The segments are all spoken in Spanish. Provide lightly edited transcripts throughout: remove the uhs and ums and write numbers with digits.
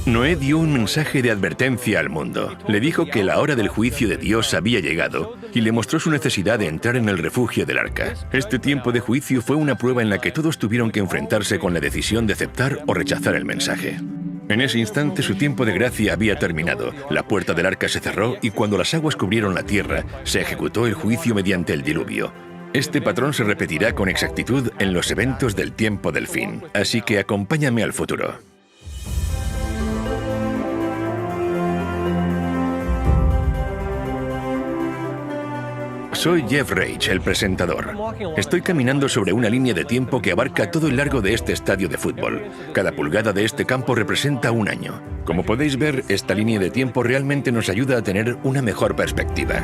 Noé dio un mensaje de advertencia al mundo. Le dijo que la hora del juicio de Dios había llegado y le mostró su necesidad de entrar en el refugio del arca. Este tiempo de juicio fue una prueba en la que todos tuvieron que enfrentarse con la decisión de aceptar o rechazar el mensaje. En ese instante su tiempo de gracia había terminado. La puerta del arca se cerró y cuando las aguas cubrieron la tierra, se ejecutó el juicio mediante el diluvio. Este patrón se repetirá con exactitud en los eventos del tiempo del fin. Así que acompáñame al futuro. Soy Jeff Rage, el presentador. Estoy caminando sobre una línea de tiempo que abarca todo el largo de este estadio de fútbol. Cada pulgada de este campo representa un año. Como podéis ver, esta línea de tiempo realmente nos ayuda a tener una mejor perspectiva.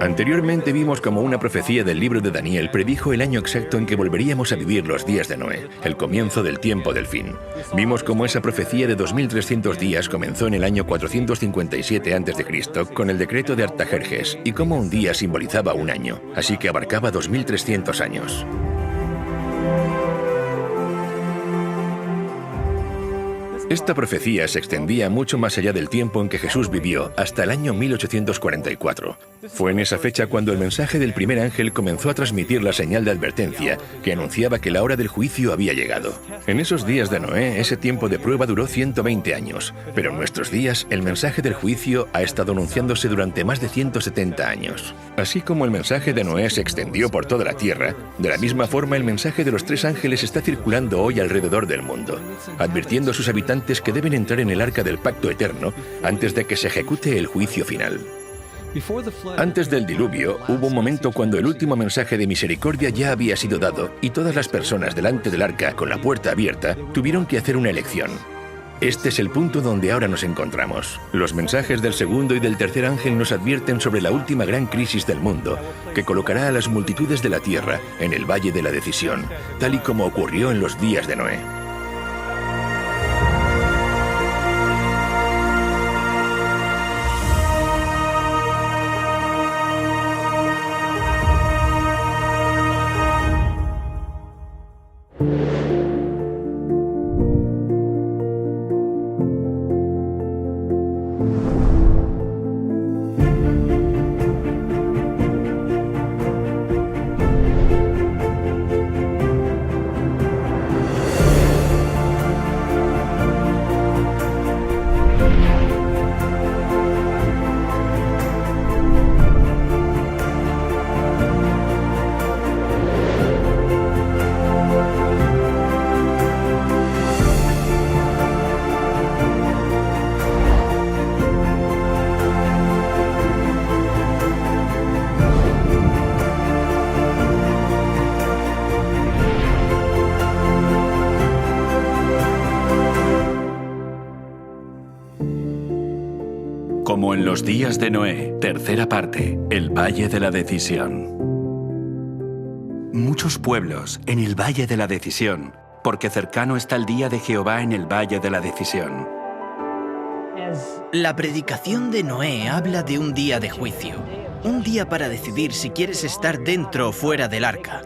Anteriormente vimos cómo una profecía del libro de Daniel predijo el año exacto en que volveríamos a vivir los días de Noé, el comienzo del tiempo del fin. Vimos cómo esa profecía de 2300 días comenzó en el año 457 a.C. con el decreto de Artajerjes y cómo un día simbolizaba un año, así que abarcaba 2300 años. Esta profecía se extendía mucho más allá del tiempo en que Jesús vivió, hasta el año 1844. Fue en esa fecha cuando el mensaje del primer ángel comenzó a transmitir la señal de advertencia que anunciaba que la hora del juicio había llegado. En esos días de Noé, ese tiempo de prueba duró 120 años, pero en nuestros días, el mensaje del juicio ha estado anunciándose durante más de 170 años. Así como el mensaje de Noé se extendió por toda la tierra, de la misma forma el mensaje de los tres ángeles está circulando hoy alrededor del mundo, advirtiendo a sus habitantes que deben entrar en el arca del pacto eterno antes de que se ejecute el juicio final. Antes del diluvio, hubo un momento cuando el último mensaje de misericordia ya había sido dado y todas las personas delante del arca, con la puerta abierta, tuvieron que hacer una elección. Este es el punto donde ahora nos encontramos. Los mensajes del segundo y del tercer ángel nos advierten sobre la última gran crisis del mundo, que colocará a las multitudes de la tierra en el valle de la decisión, tal y como ocurrió en los días de Noé. Como en los días de Noé, tercera parte, el Valle de la Decisión. Muchos pueblos en el Valle de la Decisión, porque cercano está el día de Jehová en el Valle de la Decisión. La predicación de Noé habla de un día de juicio, un día para decidir si quieres estar dentro o fuera del arca.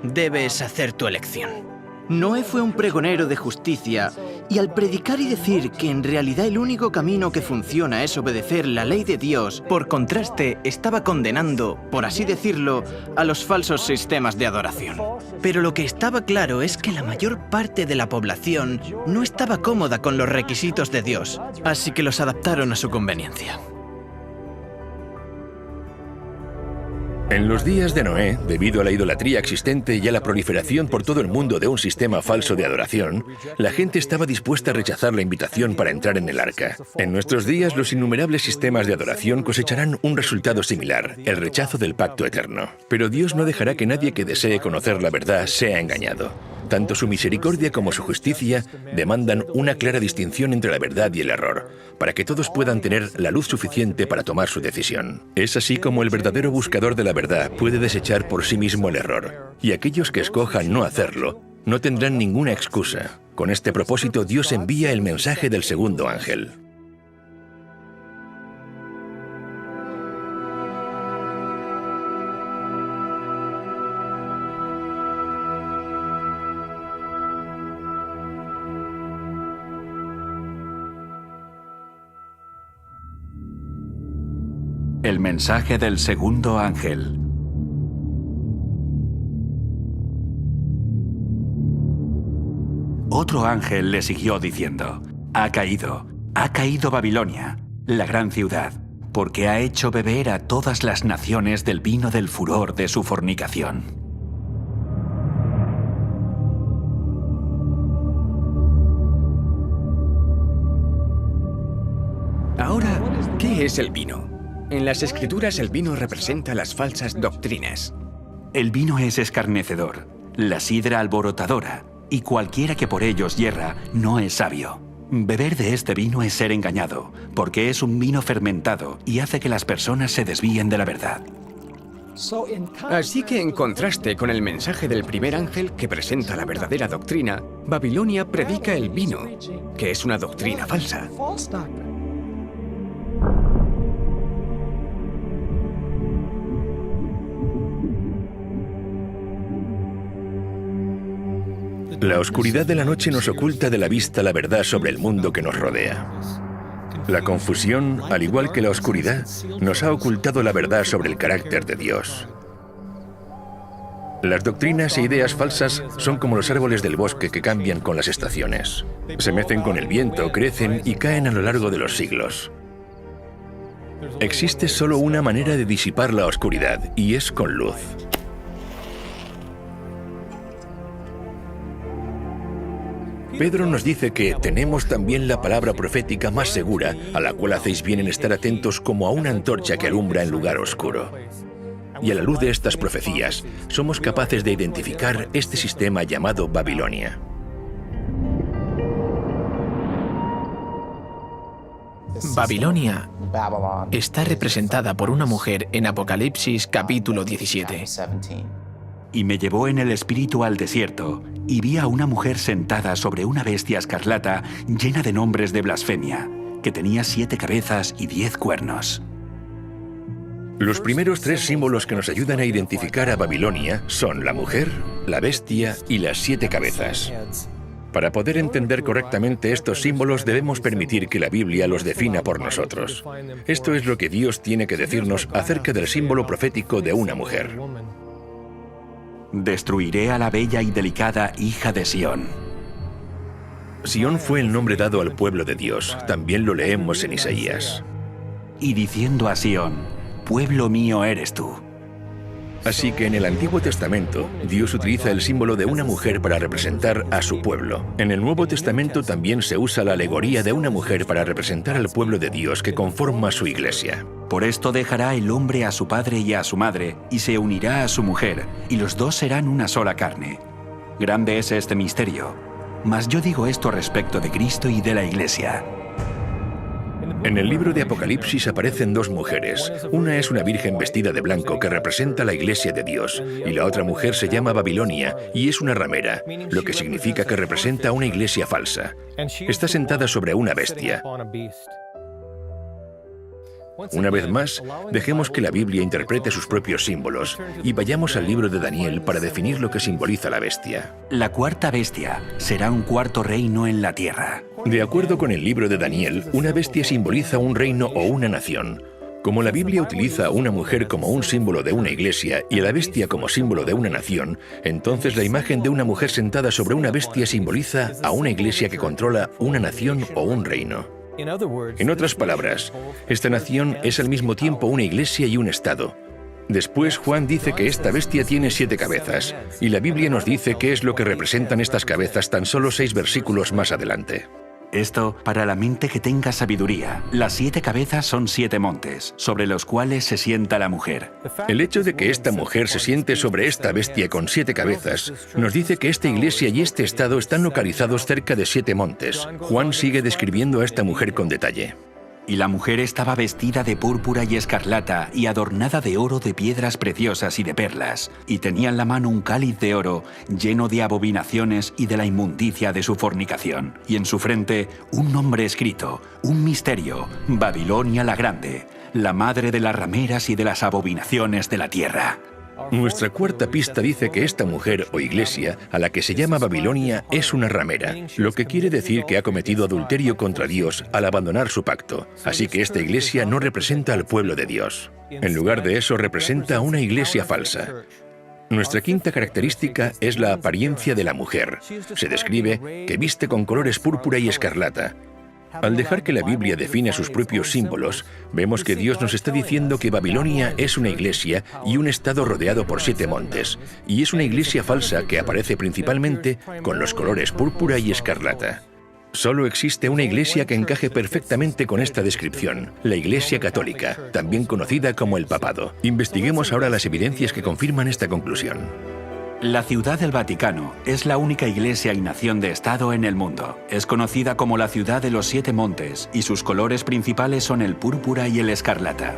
Debes hacer tu elección. Noé fue un pregonero de justicia y al predicar y decir que en realidad el único camino que funciona es obedecer la ley de Dios, por contraste estaba condenando, por así decirlo, a los falsos sistemas de adoración. Pero lo que estaba claro es que la mayor parte de la población no estaba cómoda con los requisitos de Dios, así que los adaptaron a su conveniencia. En los días de Noé, debido a la idolatría existente y a la proliferación por todo el mundo de un sistema falso de adoración, la gente estaba dispuesta a rechazar la invitación para entrar en el arca. En nuestros días, los innumerables sistemas de adoración cosecharán un resultado similar, el rechazo del pacto eterno. Pero Dios no dejará que nadie que desee conocer la verdad sea engañado. Tanto su misericordia como su justicia demandan una clara distinción entre la verdad y el error, para que todos puedan tener la luz suficiente para tomar su decisión. Es así como el verdadero buscador de la verdad puede desechar por sí mismo el error, y aquellos que escojan no hacerlo no tendrán ninguna excusa. Con este propósito, Dios envía el mensaje del segundo ángel. El mensaje del segundo ángel. Otro ángel le siguió diciendo: ha caído Babilonia, la gran ciudad, porque ha hecho beber a todas las naciones del vino del furor de su fornicación. Ahora, ¿qué es el vino? En las Escrituras el vino representa las falsas doctrinas. El vino es escarnecedor, la sidra alborotadora, y cualquiera que por ellos yerra no es sabio. Beber de este vino es ser engañado, porque es un vino fermentado y hace que las personas se desvíen de la verdad. Así que en contraste con el mensaje del primer ángel que presenta la verdadera doctrina, Babilonia predica el vino, que es una doctrina falsa. La oscuridad de la noche nos oculta de la vista la verdad sobre el mundo que nos rodea. La confusión, al igual que la oscuridad, nos ha ocultado la verdad sobre el carácter de Dios. Las doctrinas e ideas falsas son como los árboles del bosque que cambian con las estaciones. Se mecen con el viento, crecen y caen a lo largo de los siglos. Existe solo una manera de disipar la oscuridad, y es con luz. Pedro nos dice que tenemos también la palabra profética más segura, a la cual hacéis bien en estar atentos como a una antorcha que alumbra en lugar oscuro. Y a la luz de estas profecías, somos capaces de identificar este sistema llamado Babilonia. Babilonia está representada por una mujer en Apocalipsis capítulo 17. Y me llevó en el espíritu al desierto, y vi a una mujer sentada sobre una bestia escarlata llena de nombres de blasfemia, que tenía 7 cabezas y 10 cuernos. Los primeros 3 símbolos que nos ayudan a identificar a Babilonia son la mujer, la bestia y las 7 cabezas. Para poder entender correctamente estos símbolos debemos permitir que la Biblia los defina por nosotros. Esto es lo que Dios tiene que decirnos acerca del símbolo profético de una mujer. Destruiré a la bella y delicada hija de Sión. Sión fue el nombre dado al pueblo de Dios. También lo leemos en Isaías. Y diciendo a Sión: pueblo mío eres tú. Así que en el Antiguo Testamento, Dios utiliza el símbolo de una mujer para representar a su pueblo. En el Nuevo Testamento también se usa la alegoría de una mujer para representar al pueblo de Dios que conforma su iglesia. Por esto dejará el hombre a su padre y a su madre, y se unirá a su mujer, y los dos serán una sola carne. Grande es este misterio, mas yo digo esto respecto de Cristo y de la iglesia. En el libro de Apocalipsis aparecen 2 mujeres. Una es una virgen vestida de blanco que representa la iglesia de Dios, y la otra mujer se llama Babilonia y es una ramera, lo que significa que representa una iglesia falsa. Está sentada sobre una bestia. Una vez más, dejemos que la Biblia interprete sus propios símbolos y vayamos al libro de Daniel para definir lo que simboliza la bestia. La cuarta bestia será un cuarto reino en la tierra. De acuerdo con el libro de Daniel, una bestia simboliza un reino o una nación. Como la Biblia utiliza a una mujer como un símbolo de una iglesia y a la bestia como símbolo de una nación, entonces la imagen de una mujer sentada sobre una bestia simboliza a una iglesia que controla una nación o un reino. En otras palabras, esta nación es al mismo tiempo una iglesia y un estado. Después Juan dice que esta bestia tiene 7 cabezas, y la Biblia nos dice qué es lo que representan estas cabezas tan solo 6 versículos más adelante. Esto para la mente que tenga sabiduría. Las 7 cabezas son 7 montes, sobre los cuales se sienta la mujer. El hecho de que esta mujer se siente sobre esta bestia con 7 cabezas nos dice que esta iglesia y este estado están localizados cerca de 7 montes. Juan sigue describiendo a esta mujer con detalle. Y la mujer estaba vestida de púrpura y escarlata y adornada de oro, de piedras preciosas y de perlas, y tenía en la mano un cáliz de oro lleno de abominaciones y de la inmundicia de su fornicación, y en su frente un nombre escrito, un misterio: Babilonia la Grande, la madre de las rameras y de las abominaciones de la tierra. Nuestra cuarta pista dice que esta mujer o iglesia, a la que se llama Babilonia, es una ramera, lo que quiere decir que ha cometido adulterio contra Dios al abandonar su pacto. Así que esta iglesia no representa al pueblo de Dios. En lugar de eso, representa a una iglesia falsa. Nuestra quinta característica es la apariencia de la mujer. Se describe que viste con colores púrpura y escarlata. Al dejar que la Biblia define sus propios símbolos, vemos que Dios nos está diciendo que Babilonia es una iglesia y un estado rodeado por 7 montes, y es una iglesia falsa que aparece principalmente con los colores púrpura y escarlata. Solo existe una iglesia que encaje perfectamente con esta descripción, la Iglesia Católica, también conocida como el Papado. Investiguemos ahora las evidencias que confirman esta conclusión. La Ciudad del Vaticano es la única iglesia y nación de Estado en el mundo. Es conocida como la Ciudad de los 7 Montes y sus colores principales son el púrpura y el escarlata.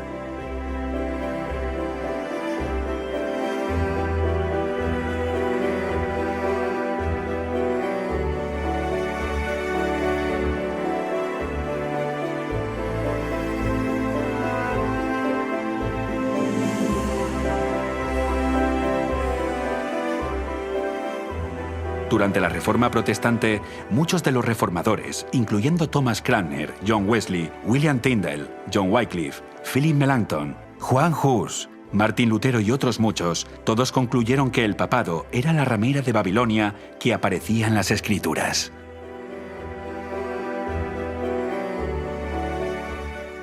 Durante la Reforma Protestante, muchos de los reformadores, incluyendo Thomas Cranmer, John Wesley, William Tyndale, John Wycliffe, Philip Melanchthon, Juan Hus, Martín Lutero y otros muchos, todos concluyeron que el papado era la ramera de Babilonia que aparecía en las Escrituras.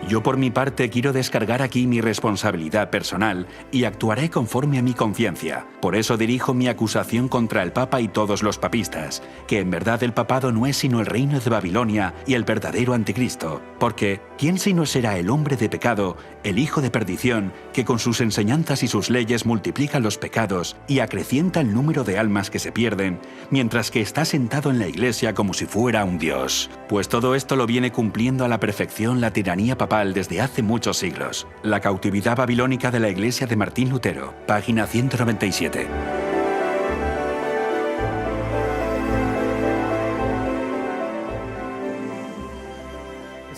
Yo por mi parte quiero descargar aquí mi responsabilidad personal y actuaré conforme a mi conciencia. Por eso dirijo mi acusación contra el Papa y todos los papistas, que en verdad el papado no es sino el reino de Babilonia y el verdadero anticristo. Porque, ¿quién sino será el hombre de pecado, el hijo de perdición, que con sus enseñanzas y sus leyes multiplica los pecados y acrecienta el número de almas que se pierden, mientras que está sentado en la iglesia como si fuera un dios? Pues todo esto lo viene cumpliendo a la perfección la tiranía papal desde hace muchos siglos. La cautividad babilónica de la iglesia de Martín Lutero, página 197.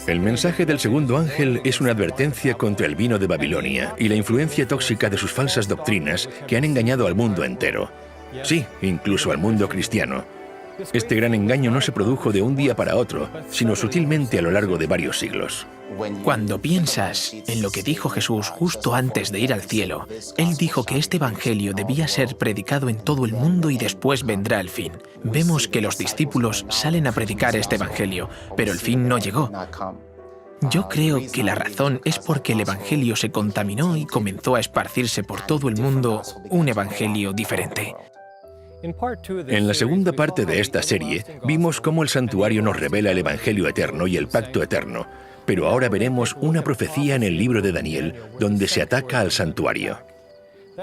El mensaje del segundo ángel es una advertencia contra el vino de Babilonia y la influencia tóxica de sus falsas doctrinas que han engañado al mundo entero. Sí, incluso al mundo cristiano. Este gran engaño no se produjo de un día para otro, sino sutilmente a lo largo de varios siglos. Cuando piensas en lo que dijo Jesús justo antes de ir al cielo, Él dijo que este evangelio debía ser predicado en todo el mundo y después vendrá el fin. Vemos que los discípulos salen a predicar este evangelio, pero el fin no llegó. Yo creo que la razón es porque el evangelio se contaminó y comenzó a esparcirse por todo el mundo un evangelio diferente. En la segunda parte de esta serie, vimos cómo el santuario nos revela el Evangelio eterno y el pacto eterno, pero ahora veremos una profecía en el libro de Daniel donde se ataca al santuario.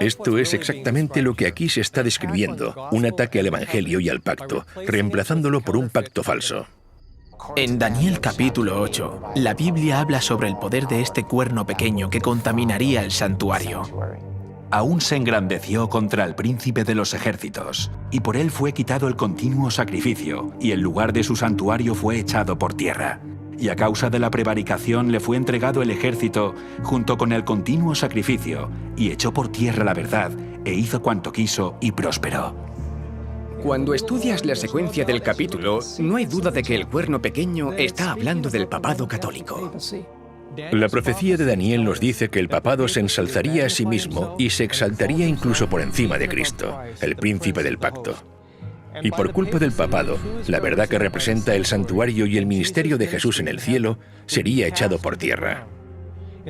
Esto es exactamente lo que aquí se está describiendo, un ataque al Evangelio y al pacto, reemplazándolo por un pacto falso. En Daniel capítulo 8, la Biblia habla sobre el poder de este cuerno pequeño que contaminaría el santuario. Aún se engrandeció contra el príncipe de los ejércitos, y por él fue quitado el continuo sacrificio, y el lugar de su santuario fue echado por tierra. Y a causa de la prevaricación le fue entregado el ejército junto con el continuo sacrificio, y echó por tierra la verdad, e hizo cuanto quiso y prosperó. Cuando estudias la secuencia del capítulo, no hay duda de que el cuerno pequeño está hablando del papado católico. La profecía de Daniel nos dice que el papado se ensalzaría a sí mismo y se exaltaría incluso por encima de Cristo, el príncipe del pacto. Y por culpa del papado, la verdad que representa el santuario y el ministerio de Jesús en el cielo sería echado por tierra.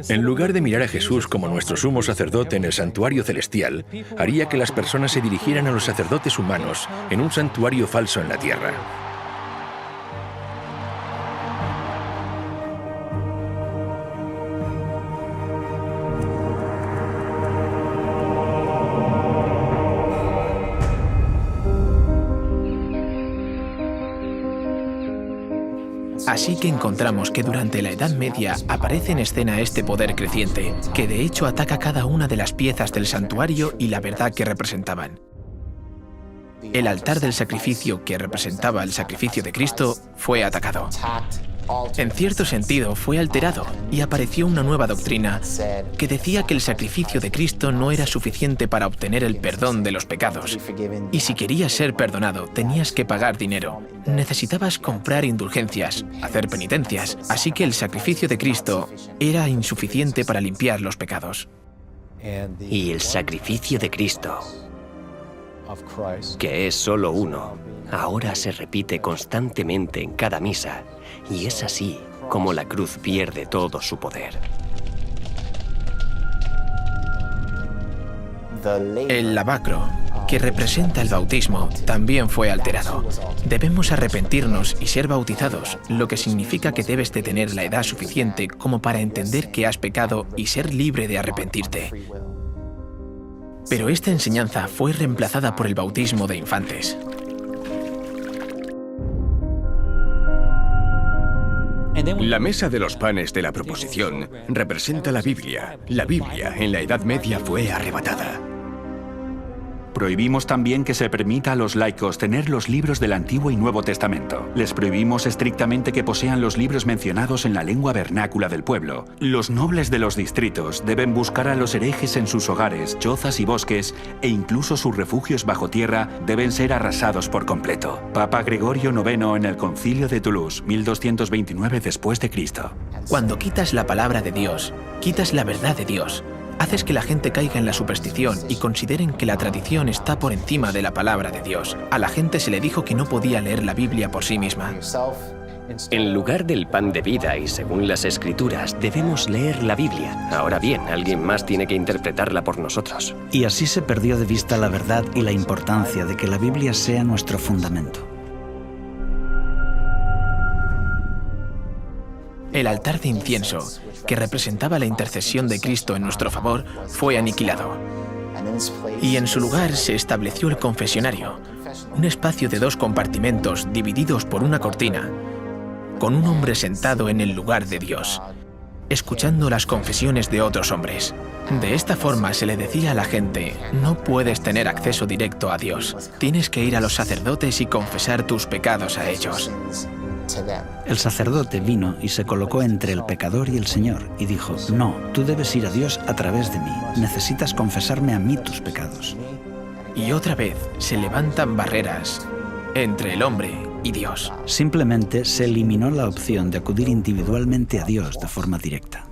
En lugar de mirar a Jesús como nuestro sumo sacerdote en el santuario celestial, haría que las personas se dirigieran a los sacerdotes humanos en un santuario falso en la tierra. Así que encontramos que durante la Edad Media aparece en escena este poder creciente, que de hecho ataca cada una de las piezas del santuario y la verdad que representaban. El altar del sacrificio, que representaba el sacrificio de Cristo, fue atacado. En cierto sentido, fue alterado y apareció una nueva doctrina que decía que el sacrificio de Cristo no era suficiente para obtener el perdón de los pecados. Y si querías ser perdonado, tenías que pagar dinero. Necesitabas comprar indulgencias, hacer penitencias, así que el sacrificio de Cristo era insuficiente para limpiar los pecados. Y el sacrificio de Cristo, que es solo uno, ahora se repite constantemente en cada misa, y es así como la cruz pierde todo su poder. El lavacro, que representa el bautismo, también fue alterado. Debemos arrepentirnos y ser bautizados, lo que significa que debes de tener la edad suficiente como para entender que has pecado y ser libre de arrepentirte. Pero esta enseñanza fue reemplazada por el bautismo de infantes. La mesa de los panes de la proposición representa la Biblia. La Biblia en la Edad Media fue arrebatada. Prohibimos también que se permita a los laicos tener los libros del Antiguo y Nuevo Testamento. Les prohibimos estrictamente que posean los libros mencionados en la lengua vernácula del pueblo. Los nobles de los distritos deben buscar a los herejes en sus hogares, chozas y bosques, e incluso sus refugios bajo tierra deben ser arrasados por completo. Papa Gregorio IX en el Concilio de Toulouse, 1229 después de Cristo. Cuando quitas la palabra de Dios, quitas la verdad de Dios. Haces que la gente caiga en la superstición y consideren que la tradición está por encima de la palabra de Dios. A la gente se le dijo que no podía leer la Biblia por sí misma. En lugar del pan de vida y según las Escrituras, debemos leer la Biblia. Ahora bien, alguien más tiene que interpretarla por nosotros. Y así se perdió de vista la verdad y la importancia de que la Biblia sea nuestro fundamento. El altar de incienso, que representaba la intercesión de Cristo en nuestro favor, fue aniquilado. Y en su lugar se estableció el confesionario, un espacio de 2 compartimentos divididos por una cortina, con un hombre sentado en el lugar de Dios, escuchando las confesiones de otros hombres. De esta forma se le decía a la gente: no puedes tener acceso directo a Dios, tienes que ir a los sacerdotes y confesar tus pecados a ellos. El sacerdote vino y se colocó entre el pecador y el Señor y dijo: no, tú debes ir a Dios a través de mí, necesitas confesarme a mí tus pecados. Y otra vez se levantan barreras entre el hombre y Dios. Simplemente se eliminó la opción de acudir individualmente a Dios de forma directa.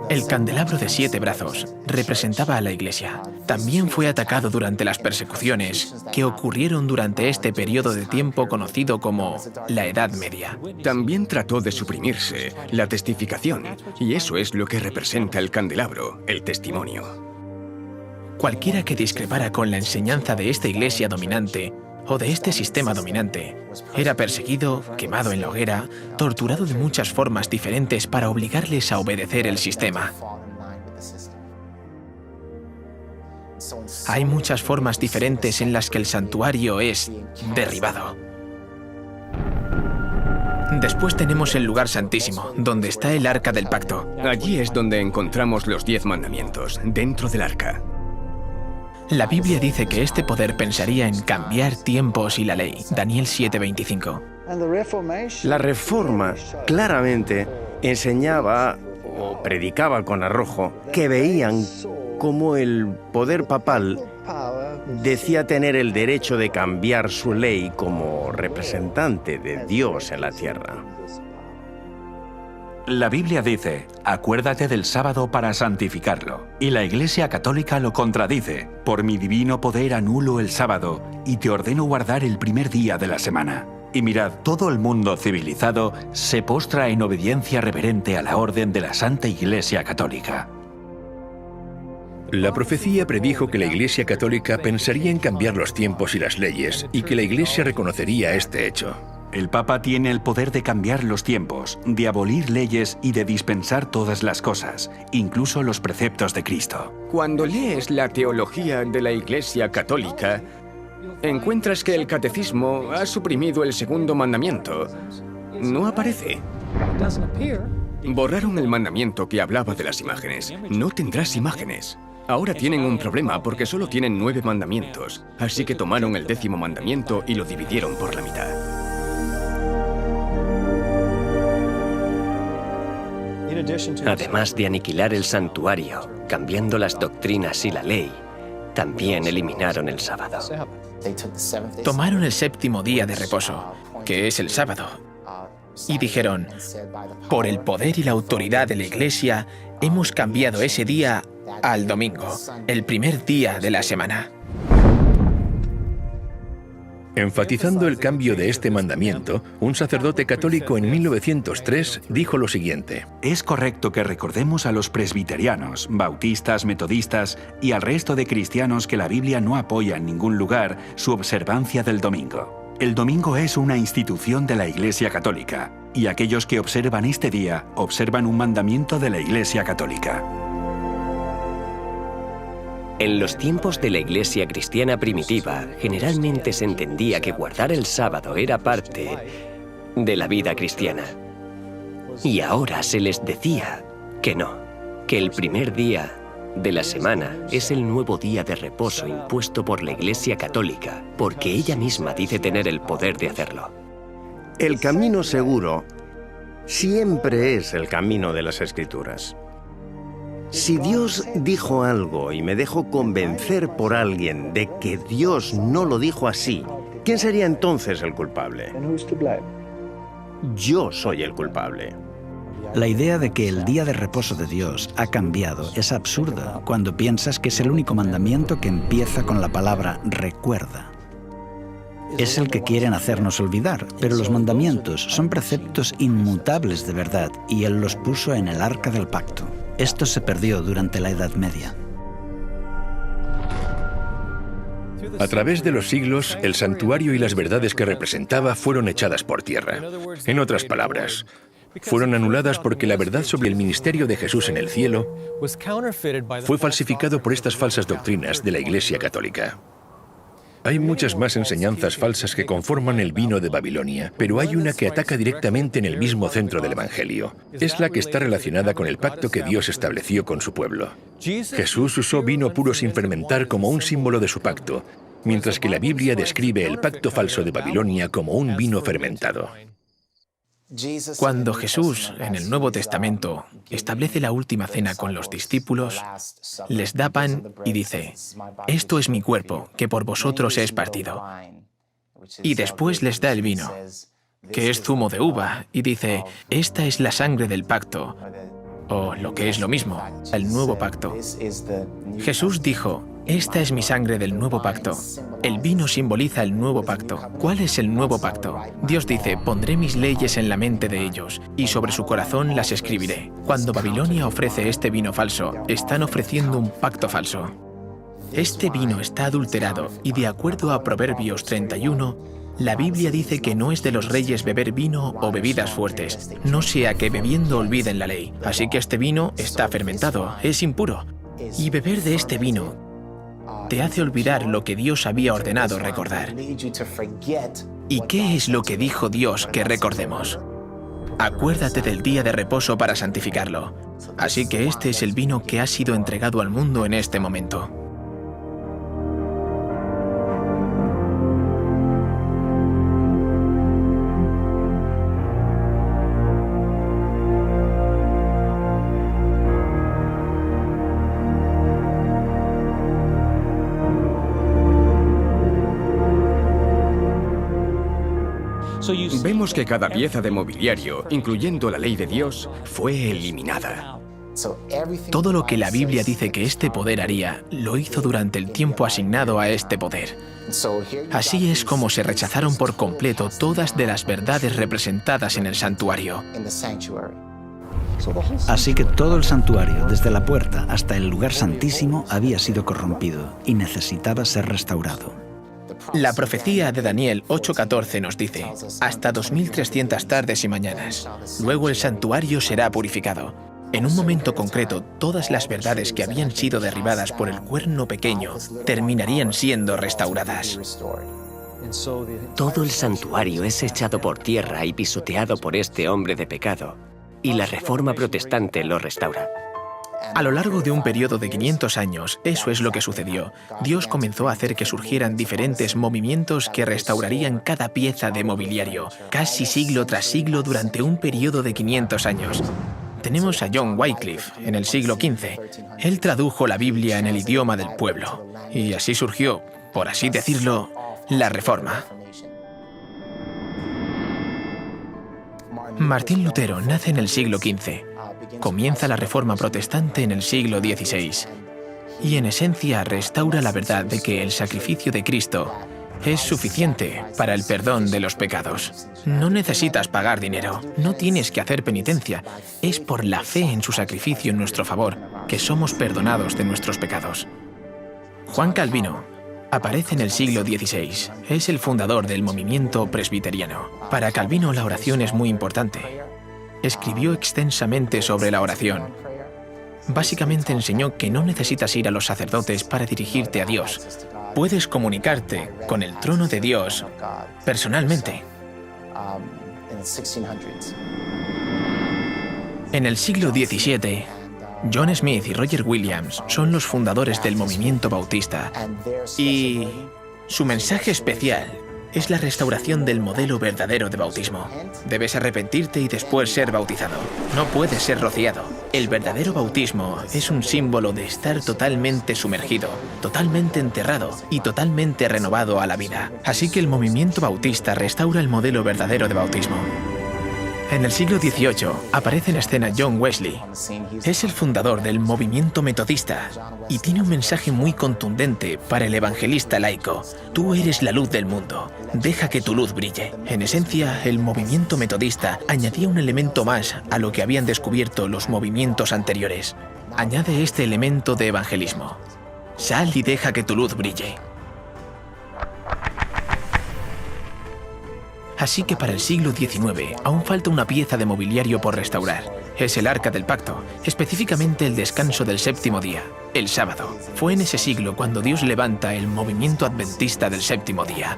El candelabro de 7 brazos representaba a la Iglesia. También fue atacado durante las persecuciones que ocurrieron durante este periodo de tiempo conocido como la Edad Media. También trató de suprimirse la testificación, y eso es lo que representa el candelabro, el testimonio. Cualquiera que discrepara con la enseñanza de esta Iglesia dominante o de este sistema dominante era perseguido, quemado en la hoguera, torturado de muchas formas diferentes para obligarles a obedecer el sistema. Hay muchas formas diferentes en las que el santuario es derribado. Después tenemos el lugar santísimo, donde está el Arca del Pacto. Allí es donde encontramos los 10 mandamientos, dentro del arca. La Biblia dice que este poder pensaría en cambiar tiempos y la ley. Daniel 7:25. La Reforma claramente enseñaba o predicaba con arrojo que veían cómo el poder papal decía tener el derecho de cambiar su ley como representante de Dios en la tierra. La Biblia dice: acuérdate del sábado para santificarlo. Y la Iglesia Católica lo contradice: por mi divino poder anulo el sábado y te ordeno guardar el primer día de la semana. Y mirad, todo el mundo civilizado se postra en obediencia reverente a la orden de la Santa Iglesia Católica. La profecía predijo que la Iglesia Católica pensaría en cambiar los tiempos y las leyes, y que la Iglesia reconocería este hecho. El Papa tiene el poder de cambiar los tiempos, de abolir leyes y de dispensar todas las cosas, incluso los preceptos de Cristo. Cuando lees la teología de la Iglesia Católica, encuentras que el catecismo ha suprimido el 2.º mandamiento. No aparece. Borraron el mandamiento que hablaba de las imágenes. No tendrás imágenes. Ahora tienen un problema porque solo tienen 9 mandamientos, así que tomaron el 10º mandamiento y lo dividieron por la mitad. Además de aniquilar el santuario, cambiando las doctrinas y la ley, también eliminaron el sábado. Tomaron el 7º día de reposo, que es el sábado, y dijeron, por el poder y la autoridad de la Iglesia, hemos cambiado ese día al domingo, el primer día de la semana. Enfatizando el cambio de este mandamiento, un sacerdote católico en 1903 dijo lo siguiente: Es correcto que recordemos a los presbiterianos, bautistas, metodistas y al resto de cristianos que la Biblia no apoya en ningún lugar su observancia del domingo. El domingo es una institución de la Iglesia Católica, y aquellos que observan este día observan un mandamiento de la Iglesia Católica. En los tiempos de la Iglesia cristiana primitiva, generalmente se entendía que guardar el sábado era parte de la vida cristiana. Y ahora se les decía que no, que el primer día de la semana es el nuevo día de reposo impuesto por la Iglesia Católica, porque ella misma dice tener el poder de hacerlo. El camino seguro siempre es el camino de las Escrituras. Si Dios dijo algo y me dejo convencer por alguien de que Dios no lo dijo así, ¿quién sería entonces el culpable? Yo soy el culpable. La idea de que el día de reposo de Dios ha cambiado es absurda cuando piensas que es el único mandamiento que empieza con la palabra recuerda. Es el que quieren hacernos olvidar, pero los mandamientos son preceptos inmutables de verdad y Él los puso en el arca del pacto. Esto se perdió durante la Edad Media. A través de los siglos, el santuario y las verdades que representaba fueron echadas por tierra. En otras palabras, fueron anuladas porque la verdad sobre el ministerio de Jesús en el cielo fue falsificado por estas falsas doctrinas de la Iglesia Católica. Hay muchas más enseñanzas falsas que conforman el vino de Babilonia, pero hay una que ataca directamente en el mismo centro del Evangelio. Es la que está relacionada con el pacto que Dios estableció con su pueblo. Jesús usó vino puro sin fermentar como un símbolo de su pacto, mientras que la Biblia describe el pacto falso de Babilonia como un vino fermentado. Cuando Jesús, en el Nuevo Testamento, establece la última cena con los discípulos, les da pan y dice, «Esto es mi cuerpo, que por vosotros es partido». Y después les da el vino, que es zumo de uva, y dice, «Esta es la sangre del pacto», o lo que es lo mismo, el nuevo pacto. Jesús dijo, «Esta es mi sangre del nuevo pacto». El vino simboliza el nuevo pacto. ¿Cuál es el nuevo pacto? Dios dice, «Pondré mis leyes en la mente de ellos, y sobre su corazón las escribiré». Cuando Babilonia ofrece este vino falso, están ofreciendo un pacto falso. Este vino está adulterado, y de acuerdo a Proverbios 31, la Biblia dice que no es de los reyes beber vino o bebidas fuertes, no sea que bebiendo olviden la ley. Así que este vino está fermentado, es impuro. Y beber de este vino te hace olvidar lo que Dios había ordenado recordar. ¿Y qué es lo que dijo Dios que recordemos? Acuérdate del día de reposo para santificarlo. Así que este es el vino que ha sido entregado al mundo en este momento. Vemos que cada pieza de mobiliario, incluyendo la ley de Dios, fue eliminada. Todo lo que la Biblia dice que este poder haría, lo hizo durante el tiempo asignado a este poder. Así es como se rechazaron por completo todas de las verdades representadas en el santuario. Así que todo el santuario, desde la puerta hasta el lugar santísimo, había sido corrompido y necesitaba ser restaurado. La profecía de Daniel 8:14 nos dice, hasta 2300 tardes y mañanas. Luego el santuario será purificado. En un momento concreto, todas las verdades que habían sido derribadas por el cuerno pequeño terminarían siendo restauradas. Todo el santuario es echado por tierra y pisoteado por este hombre de pecado, y la Reforma protestante lo restaura. A lo largo de un periodo de 500 años, eso es lo que sucedió. Dios comenzó a hacer que surgieran diferentes movimientos que restaurarían cada pieza de mobiliario, casi siglo tras siglo durante un periodo de 500 años. Tenemos a John Wycliffe en el siglo XV. Él tradujo la Biblia en el idioma del pueblo. Y así surgió, por así decirlo, la Reforma. Martín Lutero nace en el siglo XV. Comienza la Reforma protestante en el siglo XVI. Y en esencia restaura la verdad de que el sacrificio de Cristo es suficiente para el perdón de los pecados. No necesitas pagar dinero, no tienes que hacer penitencia. Es por la fe en su sacrificio en nuestro favor que somos perdonados de nuestros pecados. Juan Calvino aparece en el siglo XVI. Es el fundador del movimiento presbiteriano. Para Calvino la oración es muy importante. Escribió extensamente sobre la oración. Básicamente enseñó que no necesitas ir a los sacerdotes para dirigirte a Dios. Puedes comunicarte con el trono de Dios personalmente. En el siglo XVII, John Smith y Roger Williams son los fundadores del movimiento bautista. Y su mensaje especial es la restauración del modelo verdadero de bautismo. Debes arrepentirte y después ser bautizado. No puedes ser rociado. El verdadero bautismo es un símbolo de estar totalmente sumergido, totalmente enterrado y totalmente renovado a la vida. Así que el movimiento bautista restaura el modelo verdadero de bautismo. En el siglo XVIII aparece en escena John Wesley. Es el fundador del movimiento metodista y tiene un mensaje muy contundente para el evangelista laico. Tú eres la luz del mundo. Deja que tu luz brille. En esencia, el movimiento metodista añadía un elemento más a lo que habían descubierto los movimientos anteriores. Añade este elemento de evangelismo. Sal y deja que tu luz brille. Así que para el siglo XIX aún falta una pieza de mobiliario por restaurar. Es el Arca del Pacto, específicamente el descanso del séptimo día, el sábado. Fue en ese siglo cuando Dios levanta el movimiento adventista del séptimo día,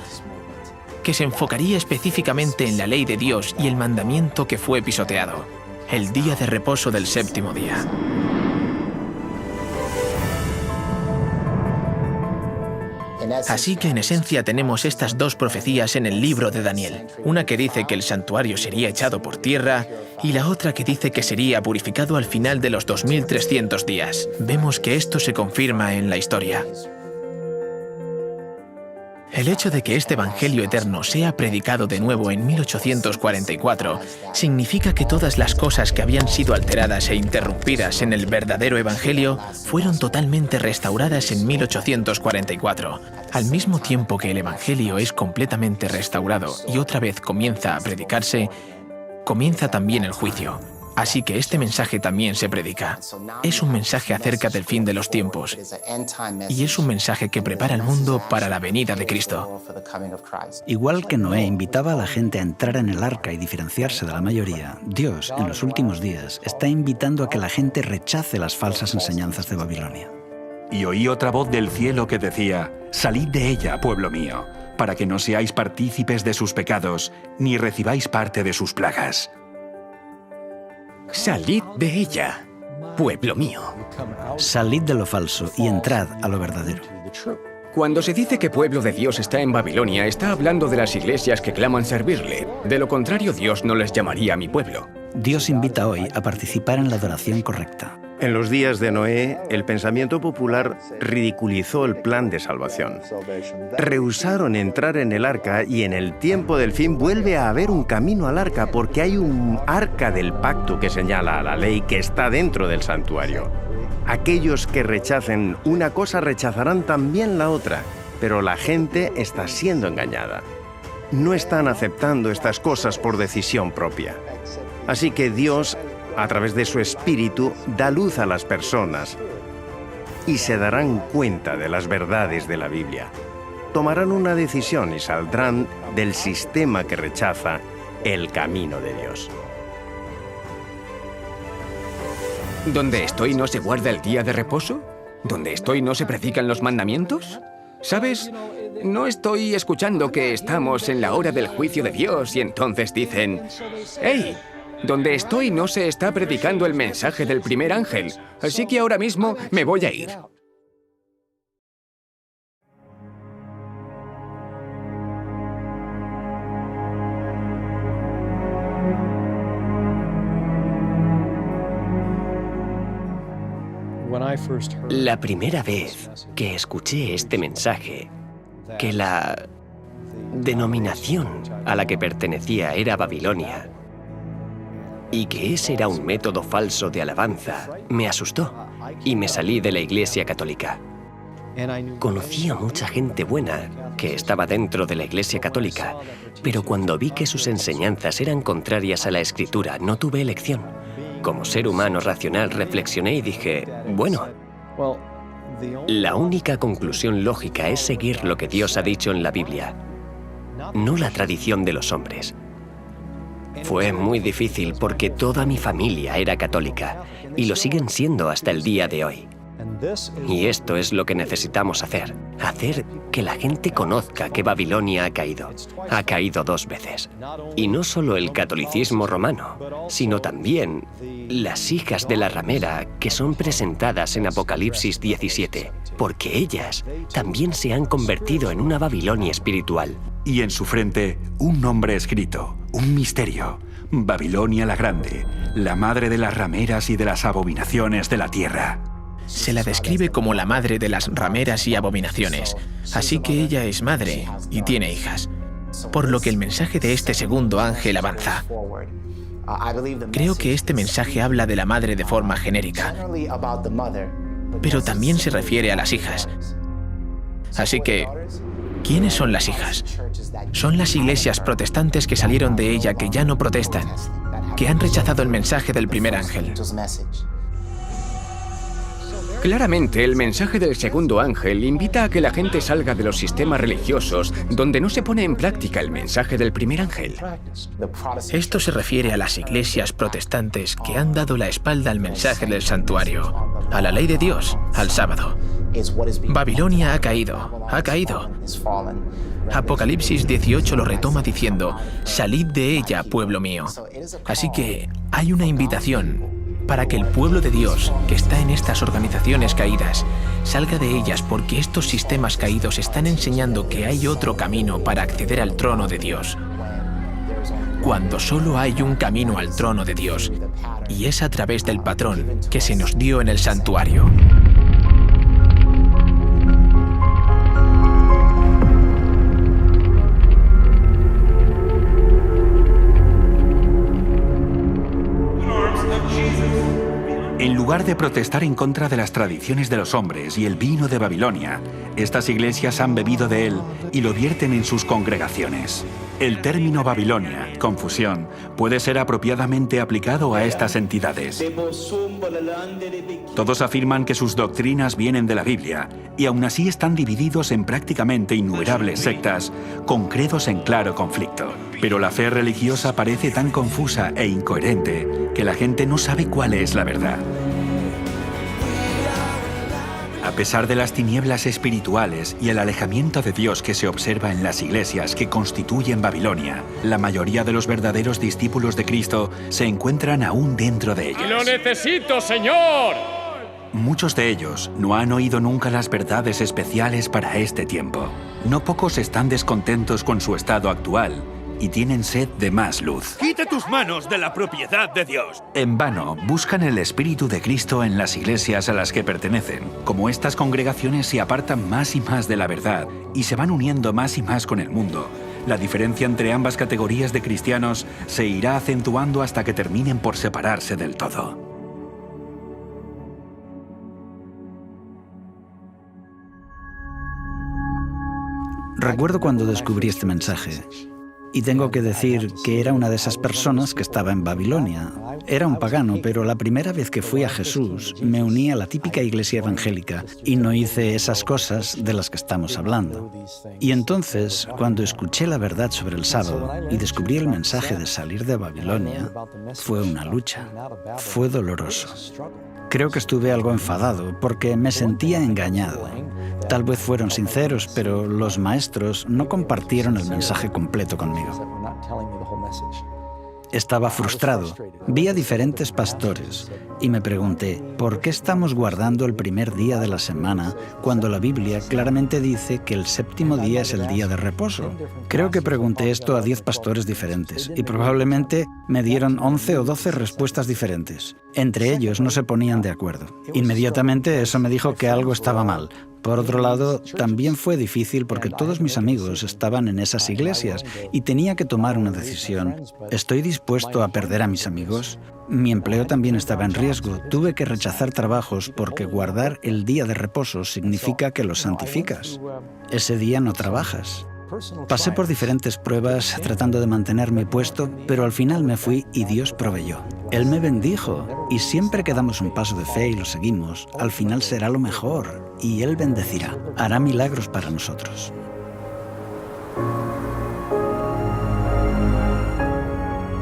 que se enfocaría específicamente en la ley de Dios y el mandamiento que fue pisoteado, el día de reposo del séptimo día. Así que en esencia tenemos estas dos profecías en el libro de Daniel. Una que dice que el santuario sería echado por tierra y la otra que dice que sería purificado al final de los 2300 días. Vemos que esto se confirma en la historia. El hecho de que este Evangelio eterno sea predicado de nuevo en 1844 significa que todas las cosas que habían sido alteradas e interrumpidas en el verdadero Evangelio fueron totalmente restauradas en 1844. Al mismo tiempo que el Evangelio es completamente restaurado y otra vez comienza a predicarse, comienza también el juicio. Así que este mensaje también se predica. Es un mensaje acerca del fin de los tiempos. Y es un mensaje que prepara al mundo para la venida de Cristo. Igual que Noé invitaba a la gente a entrar en el arca y diferenciarse de la mayoría, Dios, en los últimos días, está invitando a que la gente rechace las falsas enseñanzas de Babilonia. Y oí otra voz del cielo que decía: «Salid de ella, pueblo mío, para que no seáis partícipes de sus pecados, ni recibáis parte de sus plagas». Salid de ella, pueblo mío. Salid de lo falso y entrad a lo verdadero. Cuando se dice que pueblo de Dios está en Babilonia, está hablando de las iglesias que claman servirle. De lo contrario, Dios no les llamaría mi pueblo. Dios invita hoy a participar en la adoración correcta. En los días de Noé, el pensamiento popular ridiculizó el plan de salvación. Rehusaron entrar en el arca y en el tiempo del fin vuelve a haber un camino al arca porque hay un arca del pacto que señala a la ley que está dentro del santuario. Aquellos que rechacen una cosa rechazarán también la otra, pero la gente está siendo engañada. No están aceptando estas cosas por decisión propia. Así que Dios, a través de su espíritu, da luz a las personas y se darán cuenta de las verdades de la Biblia. Tomarán una decisión y saldrán del sistema que rechaza el camino de Dios. ¿Donde estoy no se guarda el día de reposo? ¿Donde estoy no se predican los mandamientos? ¿Sabes? No estoy escuchando que estamos en la hora del juicio de Dios y entonces dicen: «¡Hey! Donde estoy no se está predicando el mensaje del primer ángel, así que ahora mismo me voy a ir. La primera vez que escuché este mensaje, que la denominación a la que pertenecía era Babilonia, y que ese era un método falso de alabanza, me asustó y me salí de la Iglesia Católica. Conocí a mucha gente buena que estaba dentro de la Iglesia Católica, pero cuando vi que sus enseñanzas eran contrarias a la Escritura, no tuve elección. Como ser humano racional reflexioné y dije, bueno, la única conclusión lógica es seguir lo que Dios ha dicho en la Biblia, no la tradición de los hombres. Fue muy difícil porque toda mi familia era católica y lo siguen siendo hasta el día de hoy. Y esto es lo que necesitamos hacer que la gente conozca que Babilonia ha caído 2 veces. Y no solo el catolicismo romano, sino también las hijas de la ramera que son presentadas en Apocalipsis 17, porque ellas también se han convertido en una Babilonia espiritual. Y en su frente, un nombre escrito, un misterio: Babilonia la Grande, la madre de las rameras y de las abominaciones de la tierra. Se la describe como la madre de las rameras y abominaciones, así que ella es madre y tiene hijas, por lo que el mensaje de este segundo ángel avanza. Creo que este mensaje habla de la madre de forma genérica, pero también se refiere a las hijas. Así que, ¿quiénes son las hijas? Son las iglesias protestantes que salieron de ella, que ya no protestan, que han rechazado el mensaje del primer ángel. Claramente, el mensaje del segundo ángel invita a que la gente salga de los sistemas religiosos donde no se pone en práctica el mensaje del primer ángel. Esto se refiere a las iglesias protestantes que han dado la espalda al mensaje del santuario, a la ley de Dios, al sábado. Babilonia ha caído. Apocalipsis 18 lo retoma diciendo, «Salid de ella, pueblo mío». Así que hay una invitación para que el pueblo de Dios, que está en estas organizaciones caídas, salga de ellas, porque estos sistemas caídos están enseñando que hay otro camino para acceder al trono de Dios. Cuando solo hay un camino al trono de Dios, y es a través del patrón que se nos dio en el santuario. En lugar de protestar en contra de las tradiciones de los hombres y el vino de Babilonia, estas iglesias han bebido de él y lo vierten en sus congregaciones. El término Babilonia, confusión, puede ser apropiadamente aplicado a estas entidades. Todos afirman que sus doctrinas vienen de la Biblia y aún así están divididos en prácticamente innumerables sectas con credos en claro conflicto. Pero la fe religiosa parece tan confusa e incoherente que la gente no sabe cuál es la verdad. A pesar de las tinieblas espirituales y el alejamiento de Dios que se observa en las iglesias que constituyen Babilonia, la mayoría de los verdaderos discípulos de Cristo se encuentran aún dentro de ellas. ¡Lo necesito, Señor! Muchos de ellos no han oído nunca las verdades especiales para este tiempo. No pocos están descontentos con su estado actual y tienen sed de más luz. ¡Quita tus manos de la propiedad de Dios! En vano, buscan el Espíritu de Cristo en las iglesias a las que pertenecen. Como estas congregaciones se apartan más y más de la verdad y se van uniendo más y más con el mundo, la diferencia entre ambas categorías de cristianos se irá acentuando hasta que terminen por separarse del todo. Recuerdo cuando descubrí este mensaje. Y tengo que decir que era una de esas personas que estaba en Babilonia. Era un pagano, pero la primera vez que fui a Jesús me uní a la típica iglesia evangélica y no hice esas cosas de las que estamos hablando. Y entonces, cuando escuché la verdad sobre el sábado y descubrí el mensaje de salir de Babilonia, fue una lucha. Fue doloroso. Creo que estuve algo enfadado porque me sentía engañado. Tal vez fueron sinceros, pero los maestros no compartieron el mensaje completo conmigo. Estaba frustrado. Vi a diferentes pastores y me pregunté, ¿por qué estamos guardando el primer día de la semana cuando la Biblia claramente dice que el séptimo día es el día de reposo? Creo que pregunté esto a 10 pastores diferentes y probablemente me dieron 11 o 12 respuestas diferentes. Entre ellos no se ponían de acuerdo. Inmediatamente eso me dijo que algo estaba mal. Por otro lado, también fue difícil porque todos mis amigos estaban en esas iglesias y tenía que tomar una decisión. ¿Estoy dispuesto a perder a mis amigos? Mi empleo también estaba en riesgo. Tuve que rechazar trabajos porque guardar el día de reposo significa que lo santificas. Ese día no trabajas. Pasé por diferentes pruebas tratando de mantener mi puesto, pero al final me fui y Dios proveyó. Él me bendijo y siempre que damos un paso de fe y lo seguimos, al final será lo mejor y Él bendecirá, hará milagros para nosotros.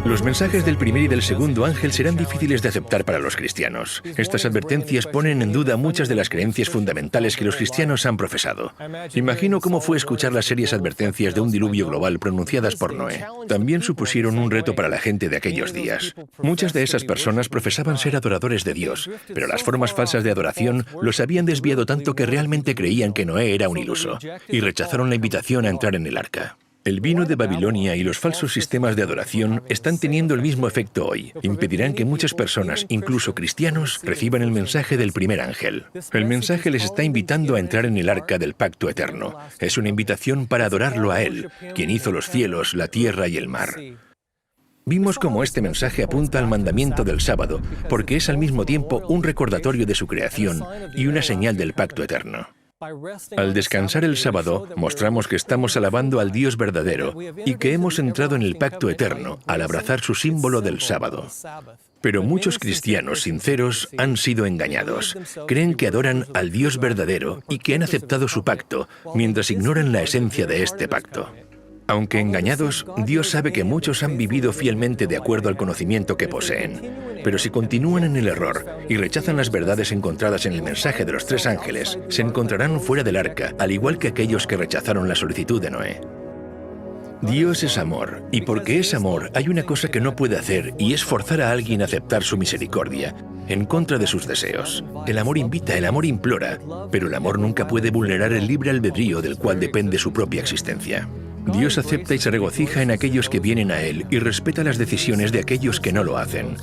Los mensajes del primer y del segundo ángel serán difíciles de aceptar para los cristianos. Estas advertencias ponen en duda muchas de las creencias fundamentales que los cristianos han profesado. Imagino cómo fue escuchar las serias advertencias de un diluvio global pronunciadas por Noé. También supusieron un reto para la gente de aquellos días. Muchas de esas personas profesaban ser adoradores de Dios, pero las formas falsas de adoración los habían desviado tanto que realmente creían que Noé era un iluso, y rechazaron la invitación a entrar en el arca. El vino de Babilonia y los falsos sistemas de adoración están teniendo el mismo efecto hoy. Impedirán que muchas personas, incluso cristianos, reciban el mensaje del primer ángel. El mensaje les está invitando a entrar en el arca del pacto eterno. Es una invitación para adorarlo a Él, quien hizo los cielos, la tierra y el mar. Vimos cómo este mensaje apunta al mandamiento del sábado, porque es al mismo tiempo un recordatorio de su creación y una señal del pacto eterno. Al descansar el sábado, mostramos que estamos alabando al Dios verdadero y que hemos entrado en el pacto eterno al abrazar su símbolo del sábado. Pero muchos cristianos sinceros han sido engañados. Creen que adoran al Dios verdadero y que han aceptado su pacto, mientras ignoran la esencia de este pacto. Aunque engañados, Dios sabe que muchos han vivido fielmente de acuerdo al conocimiento que poseen. Pero si continúan en el error y rechazan las verdades encontradas en el mensaje de los 3 ángeles, se encontrarán fuera del arca, al igual que aquellos que rechazaron la solicitud de Noé. Dios es amor, y porque es amor, hay una cosa que no puede hacer, y es forzar a alguien a aceptar su misericordia, en contra de sus deseos. El amor invita, el amor implora, pero el amor nunca puede vulnerar el libre albedrío del cual depende su propia existencia. Dios acepta y se regocija en aquellos que vienen a Él y respeta las decisiones de aquellos que no lo hacen.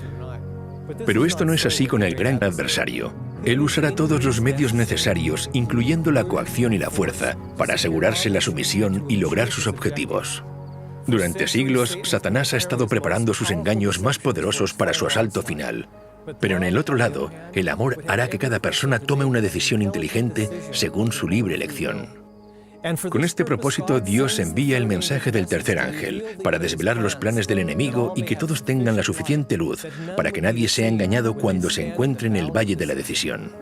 Pero esto no es así con el gran adversario. Él usará todos los medios necesarios, incluyendo la coacción y la fuerza, para asegurarse la sumisión y lograr sus objetivos. Durante siglos, Satanás ha estado preparando sus engaños más poderosos para su asalto final. Pero en el otro lado, el amor hará que cada persona tome una decisión inteligente según su libre elección. Con este propósito, Dios envía el mensaje del tercer ángel para desvelar los planes del enemigo y que todos tengan la suficiente luz para que nadie sea engañado cuando se encuentre en el valle de la decisión.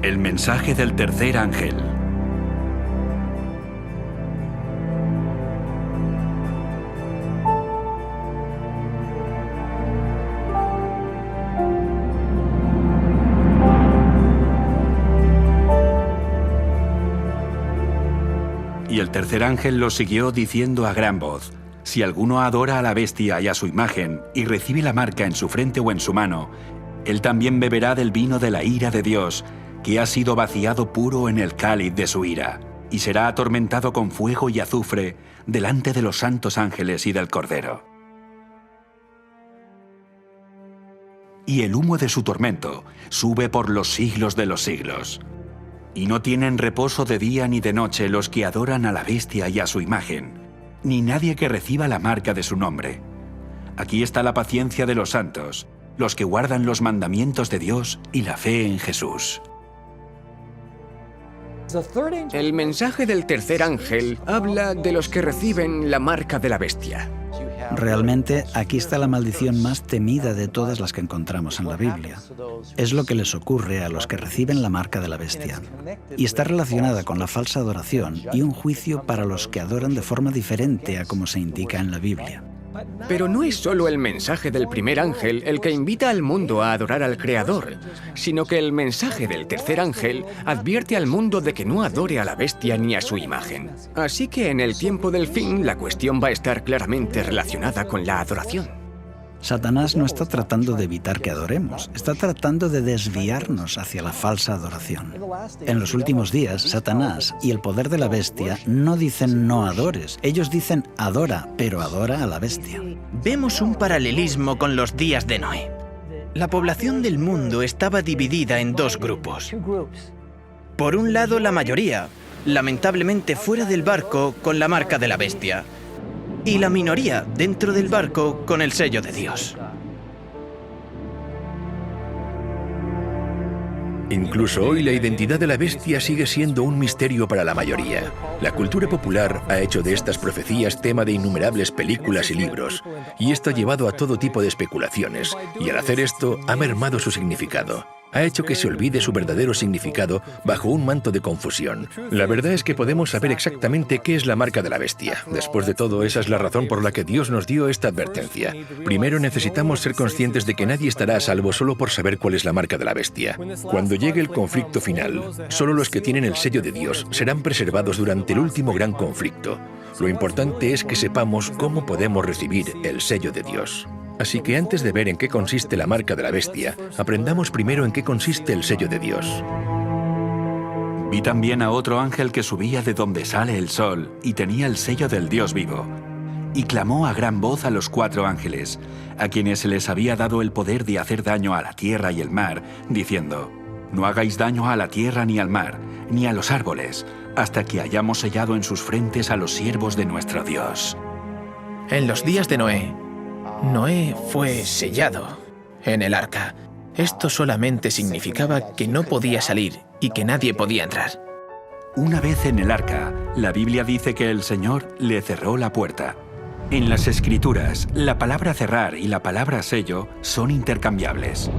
El mensaje del tercer ángel. Y el tercer ángel lo siguió diciendo a gran voz: si alguno adora a la bestia y a su imagen y recibe la marca en su frente o en su mano, él también beberá del vino de la ira de Dios, que ha sido vaciado puro en el cáliz de su ira, y será atormentado con fuego y azufre delante de los santos ángeles y del Cordero. Y el humo de su tormento sube por los siglos de los siglos. Y no tienen reposo de día ni de noche los que adoran a la bestia y a su imagen, ni nadie que reciba la marca de su nombre. Aquí está la paciencia de los santos, los que guardan los mandamientos de Dios y la fe en Jesús. El mensaje del tercer ángel habla de los que reciben la marca de la bestia. Realmente, aquí está la maldición más temida de todas las que encontramos en la Biblia. Es lo que les ocurre a los que reciben la marca de la bestia. Y está relacionada con la falsa adoración y un juicio para los que adoran de forma diferente a como se indica en la Biblia. Pero no es solo el mensaje del primer ángel el que invita al mundo a adorar al Creador, sino que el mensaje del tercer ángel advierte al mundo de que no adore a la bestia ni a su imagen. Así que en el tiempo del fin, la cuestión va a estar claramente relacionada con la adoración. Satanás no está tratando de evitar que adoremos, está tratando de desviarnos hacia la falsa adoración. En los últimos días, Satanás y el poder de la bestia no dicen no adores, ellos dicen adora, pero adora a la bestia. Vemos un paralelismo con los días de Noé. La población del mundo estaba dividida en dos grupos. Por un lado, la mayoría, lamentablemente fuera del barco con la marca de la bestia, y la minoría dentro del barco con el sello de Dios. Incluso hoy la identidad de la bestia sigue siendo un misterio para la mayoría. La cultura popular ha hecho de estas profecías tema de innumerables películas y libros, y esto ha llevado a todo tipo de especulaciones, y al hacer esto ha mermado su significado. Ha hecho que se olvide su verdadero significado bajo un manto de confusión. La verdad es que podemos saber exactamente qué es la marca de la bestia. Después de todo, esa es la razón por la que Dios nos dio esta advertencia. Primero necesitamos ser conscientes de que nadie estará a salvo solo por saber cuál es la marca de la bestia. Cuando llegue el conflicto final, solo los que tienen el sello de Dios serán preservados durante el último gran conflicto. Lo importante es que sepamos cómo podemos recibir el sello de Dios. Así que antes de ver en qué consiste la marca de la bestia, aprendamos primero en qué consiste el sello de Dios. Vi también a otro ángel que subía de donde sale el sol y tenía el sello del Dios vivo. Y clamó a gran voz a los 4 ángeles, a quienes se les había dado el poder de hacer daño a la tierra y el mar, diciendo: no hagáis daño a la tierra ni al mar, ni a los árboles, hasta que hayamos sellado en sus frentes a los siervos de nuestro Dios. En los días de Noé fue sellado en el arca. Esto solamente significaba que no podía salir y que nadie podía entrar. Una vez en el arca, la Biblia dice que el Señor le cerró la puerta. En las Escrituras, la palabra cerrar y la palabra sello son intercambiables.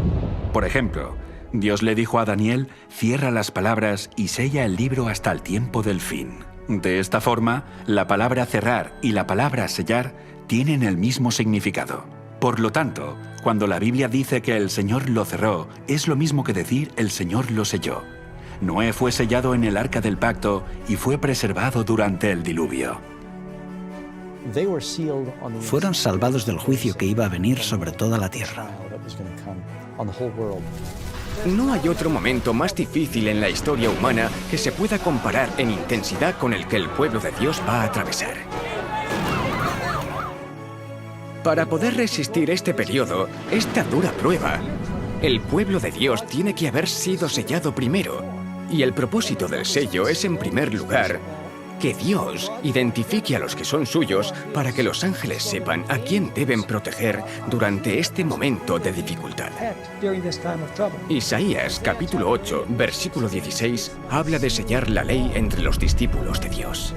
Por ejemplo, Dios le dijo a Daniel: cierra las palabras y sella el libro hasta el tiempo del fin. De esta forma, la palabra cerrar y la palabra sellar tienen el mismo significado. Por lo tanto, cuando la Biblia dice que el Señor lo cerró, es lo mismo que decir el Señor lo selló. Noé fue sellado en el arca del pacto y fue preservado durante el diluvio. Fueron salvados del juicio que iba a venir sobre toda la tierra. No hay otro momento más difícil en la historia humana que se pueda comparar en intensidad con el que el pueblo de Dios va a atravesar. Para poder resistir este periodo, esta dura prueba, el pueblo de Dios tiene que haber sido sellado primero. Y el propósito del sello es, en primer lugar, que Dios identifique a los que son suyos para que los ángeles sepan a quién deben proteger durante este momento de dificultad. Isaías, capítulo 8, versículo 16, habla de sellar la ley entre los discípulos de Dios.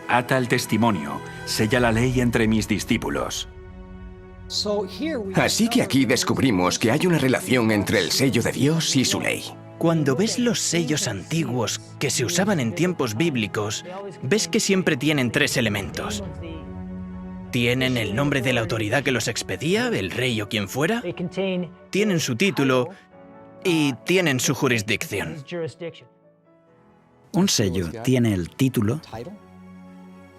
Ata el testimonio, sella la ley entre mis discípulos. Así que aquí descubrimos que hay una relación entre el sello de Dios y su ley. Cuando ves los sellos antiguos que se usaban en tiempos bíblicos, ves que siempre tienen 3 elementos. Tienen el nombre de la autoridad que los expedía, el rey o quien fuera, tienen su título y tienen su jurisdicción. Un sello tiene el título,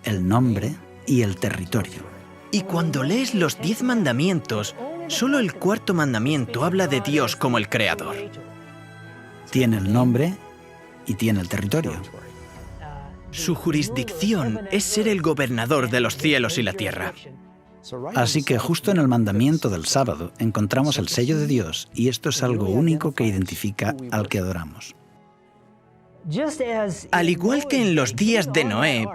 el nombre y el territorio. Y cuando lees los 10 mandamientos, solo el 4º mandamiento habla de Dios como el creador. Tiene el nombre y tiene el territorio. Su jurisdicción es ser el gobernador de los cielos y la tierra. Así que justo en el mandamiento del sábado encontramos el sello de Dios, y esto es algo único que identifica al que adoramos. Al igual que en los días de Noé,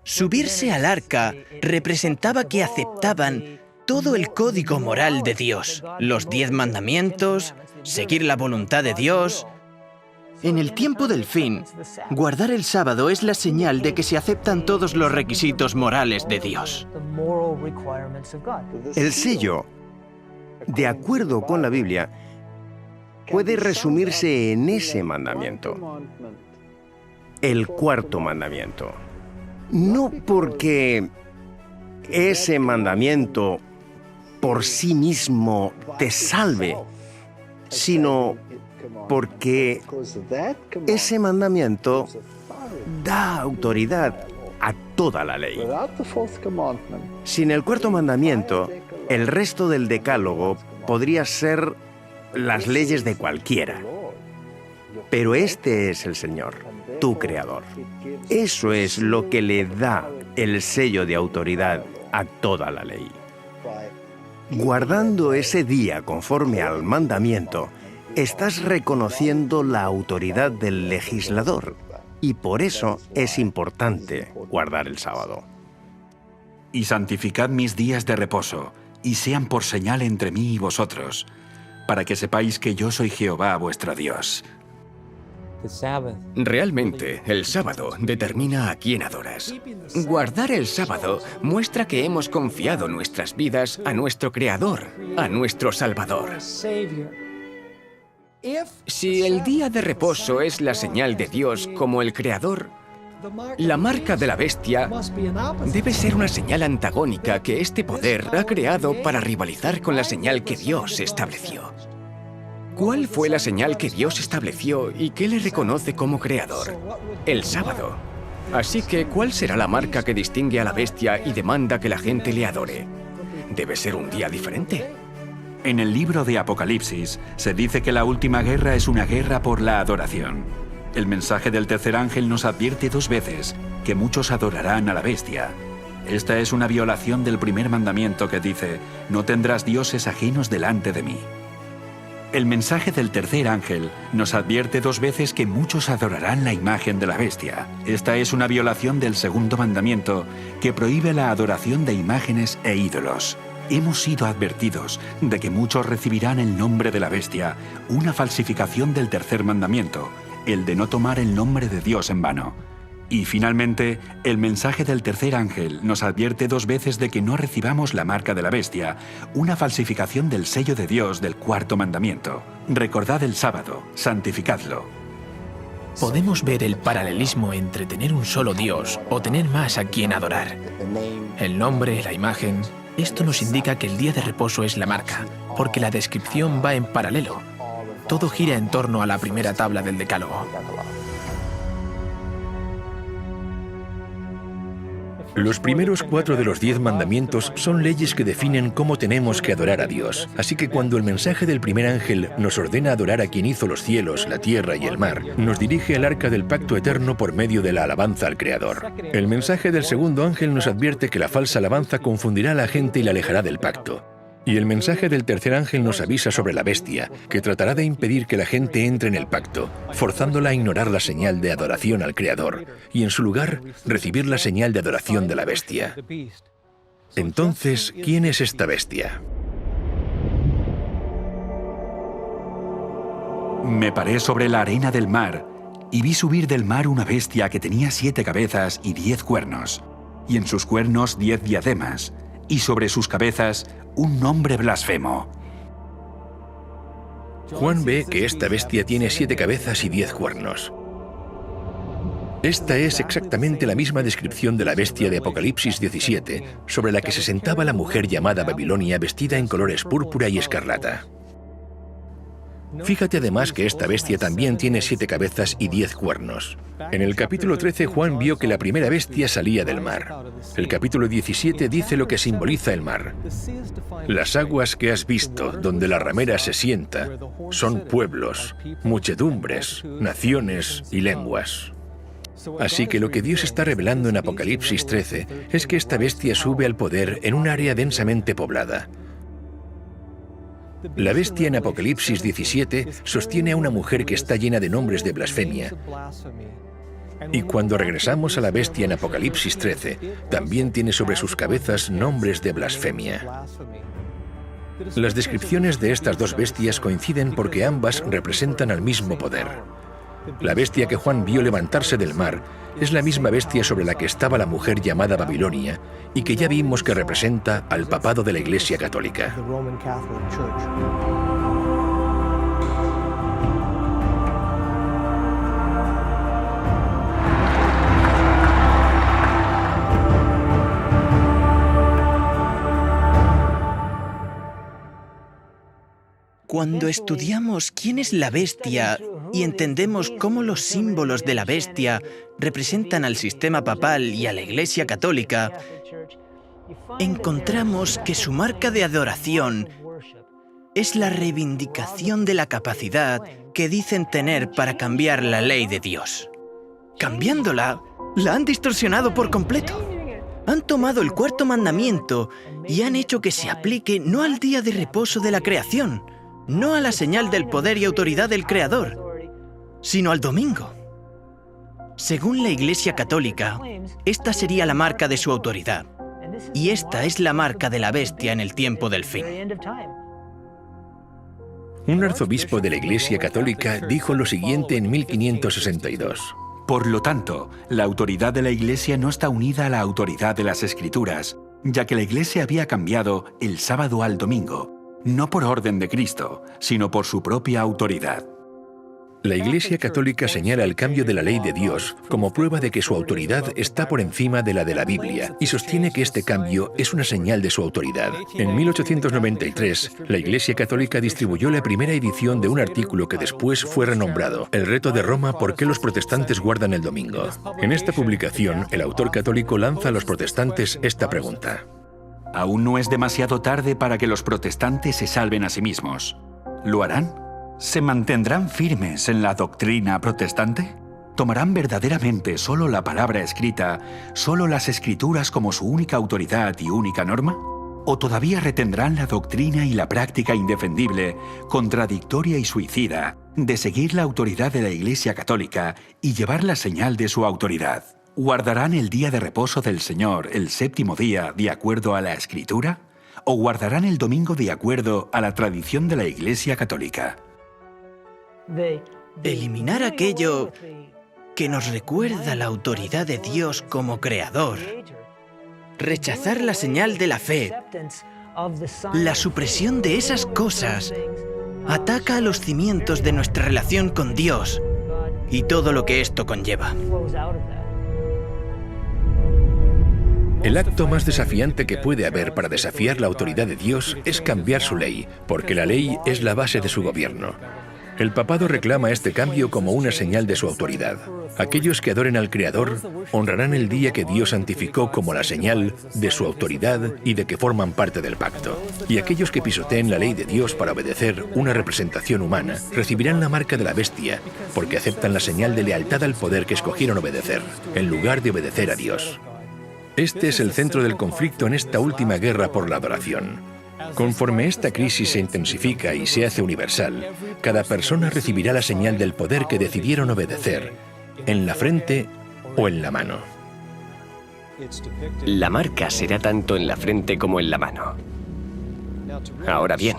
subirse al arca representaba que aceptaban todo el código moral de Dios, los 10 mandamientos, seguir la voluntad de Dios. En el tiempo del fin, guardar el sábado es la señal de que se aceptan todos los requisitos morales de Dios. El sello, de acuerdo con la Biblia, puede resumirse en ese mandamiento, el cuarto mandamiento. No porque ese mandamiento por sí mismo te salve, sino porque ese mandamiento da autoridad a toda la ley. Sin el cuarto mandamiento, el resto del decálogo podría ser las leyes de cualquiera. Pero este es el Señor, tu Creador. Eso es lo que le da el sello de autoridad a toda la ley. Guardando ese día conforme al mandamiento, estás reconociendo la autoridad del legislador, y por eso es importante guardar el sábado. Y santificad mis días de reposo, y sean por señal entre mí y vosotros, para que sepáis que yo soy Jehová vuestro Dios. Realmente, el sábado determina a quién adoras. Guardar el sábado muestra que hemos confiado nuestras vidas a nuestro Creador, a nuestro Salvador. Si el día de reposo es la señal de Dios como el Creador, la marca de la bestia debe ser una señal antagónica que este poder ha creado para rivalizar con la señal que Dios estableció. ¿Cuál fue la señal que Dios estableció y que le reconoce como creador? El sábado. Así que, ¿cuál será la marca que distingue a la bestia y demanda que la gente le adore? Debe ser un día diferente. En el libro de Apocalipsis se dice que la última guerra es una guerra por la adoración. El mensaje del tercer ángel nos advierte 2 veces que muchos adorarán a la bestia. Esta es una violación del primer mandamiento que dice: no tendrás dioses ajenos delante de mí. El mensaje del tercer ángel nos advierte 2 veces que muchos adorarán la imagen de la bestia. Esta es una violación del segundo mandamiento que prohíbe la adoración de imágenes e ídolos. Hemos sido advertidos de que muchos recibirán el nombre de la bestia, una falsificación del tercer mandamiento, el de no tomar el nombre de Dios en vano. Y finalmente, el mensaje del tercer ángel nos advierte 2 veces de que no recibamos la marca de la bestia, una falsificación del sello de Dios del cuarto mandamiento. Recordad el sábado, santificadlo. Podemos ver el paralelismo entre tener un solo Dios o tener más a quien adorar. El nombre, la imagen, esto nos indica que el día de reposo es la marca, porque la descripción va en paralelo. Todo gira en torno a la primera tabla del Decálogo. Los primeros 4 de los 10 mandamientos son leyes que definen cómo tenemos que adorar a Dios. Así que cuando el mensaje del primer ángel nos ordena adorar a quien hizo los cielos, la tierra y el mar, nos dirige al arca del pacto eterno por medio de la alabanza al Creador. El mensaje del segundo ángel nos advierte que la falsa alabanza confundirá a la gente y la alejará del pacto. Y el mensaje del tercer ángel nos avisa sobre la bestia, que tratará de impedir que la gente entre en el pacto, forzándola a ignorar la señal de adoración al Creador, y en su lugar, recibir la señal de adoración de la bestia. Entonces, ¿quién es esta bestia? Me paré sobre la arena del mar, y vi subir del mar una bestia que tenía 7 cabezas y 10 cuernos, y en sus cuernos 10 diademas, y sobre sus cabezas un nombre blasfemo. Juan ve que esta bestia tiene 7 cabezas y 10 cuernos. Esta es exactamente la misma descripción de la bestia de Apocalipsis 17, sobre la que se sentaba la mujer llamada Babilonia vestida en colores púrpura y escarlata. Fíjate además que esta bestia también tiene 7 cabezas y 10 cuernos. En el capítulo 13, Juan vio que la primera bestia salía del mar. El capítulo 17 dice lo que simboliza el mar. Las aguas que has visto, donde la ramera se sienta, son pueblos, muchedumbres, naciones y lenguas. Así que lo que Dios está revelando en Apocalipsis 13 es que esta bestia sube al poder en un área densamente poblada. La bestia en Apocalipsis 17 sostiene a una mujer que está llena de nombres de blasfemia. Y cuando regresamos a la bestia en Apocalipsis 13, también tiene sobre sus cabezas nombres de blasfemia. Las descripciones de estas 2 bestias coinciden porque ambas representan al mismo poder. La bestia que Juan vio levantarse del mar es la misma bestia sobre la que estaba la mujer llamada Babilonia y que ya vimos que representa al papado de la Iglesia Católica. Cuando estudiamos quién es la bestia y entendemos cómo los símbolos de la bestia representan al sistema papal y a la Iglesia Católica, encontramos que su marca de adoración es la reivindicación de la capacidad que dicen tener para cambiar la ley de Dios. Cambiándola, la han distorsionado por completo. Han tomado el cuarto mandamiento y han hecho que se aplique no al día de reposo de la creación, no a la señal del poder y autoridad del Creador, sino al domingo. Según la Iglesia Católica, esta sería la marca de su autoridad, y esta es la marca de la bestia en el tiempo del fin. Un arzobispo de la Iglesia Católica dijo lo siguiente en 1562. Por lo tanto, la autoridad de la Iglesia no está unida a la autoridad de las Escrituras, ya que la Iglesia había cambiado el sábado al domingo, no por orden de Cristo, sino por su propia autoridad. La Iglesia Católica señala el cambio de la ley de Dios como prueba de que su autoridad está por encima de la Biblia y sostiene que este cambio es una señal de su autoridad. En 1893, la Iglesia Católica distribuyó la primera edición de un artículo que después fue renombrado El reto de Roma: ¿por qué los protestantes guardan el domingo? En esta publicación, el autor católico lanza a los protestantes esta pregunta. Aún no es demasiado tarde para que los protestantes se salven a sí mismos. ¿Lo harán? ¿Se mantendrán firmes en la doctrina protestante? ¿Tomarán verdaderamente solo la palabra escrita, solo las Escrituras como su única autoridad y única norma? ¿O todavía retendrán la doctrina y la práctica indefendible, contradictoria y suicida, de seguir la autoridad de la Iglesia Católica y llevar la señal de su autoridad? ¿Guardarán el día de reposo del Señor, el séptimo día, de acuerdo a la Escritura? ¿O guardarán el domingo de acuerdo a la tradición de la Iglesia Católica? Eliminar aquello que nos recuerda la autoridad de Dios como Creador, rechazar la señal de la fe, la supresión de esas cosas, ataca a los cimientos de nuestra relación con Dios y todo lo que esto conlleva. El acto más desafiante que puede haber para desafiar la autoridad de Dios es cambiar su ley, porque la ley es la base de su gobierno. El papado reclama este cambio como una señal de su autoridad. Aquellos que adoren al Creador honrarán el día que Dios santificó como la señal de su autoridad y de que forman parte del pacto. Y aquellos que pisoteen la ley de Dios para obedecer una representación humana recibirán la marca de la bestia, porque aceptan la señal de lealtad al poder que escogieron obedecer, en lugar de obedecer a Dios. Este es el centro del conflicto en esta última guerra por la adoración. Conforme esta crisis se intensifica y se hace universal, cada persona recibirá la señal del poder que decidieron obedecer, en la frente o en la mano. La marca será tanto en la frente como en la mano. Ahora bien,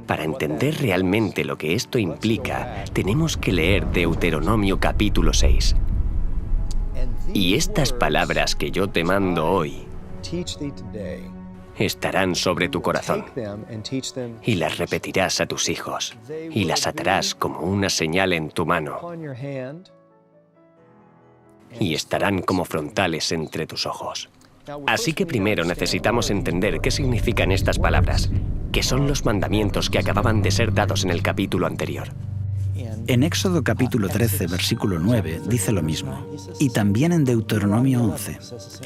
para entender realmente lo que esto implica, tenemos que leer Deuteronomio capítulo 6. Y estas palabras que yo te mando hoy estarán sobre tu corazón, y las repetirás a tus hijos, y las atarás como una señal en tu mano, y estarán como frontales entre tus ojos. Así que primero necesitamos entender qué significan estas palabras, que son los mandamientos que acababan de ser dados en el capítulo anterior. En Éxodo capítulo 13, versículo 9, dice lo mismo. Y también en Deuteronomio 11.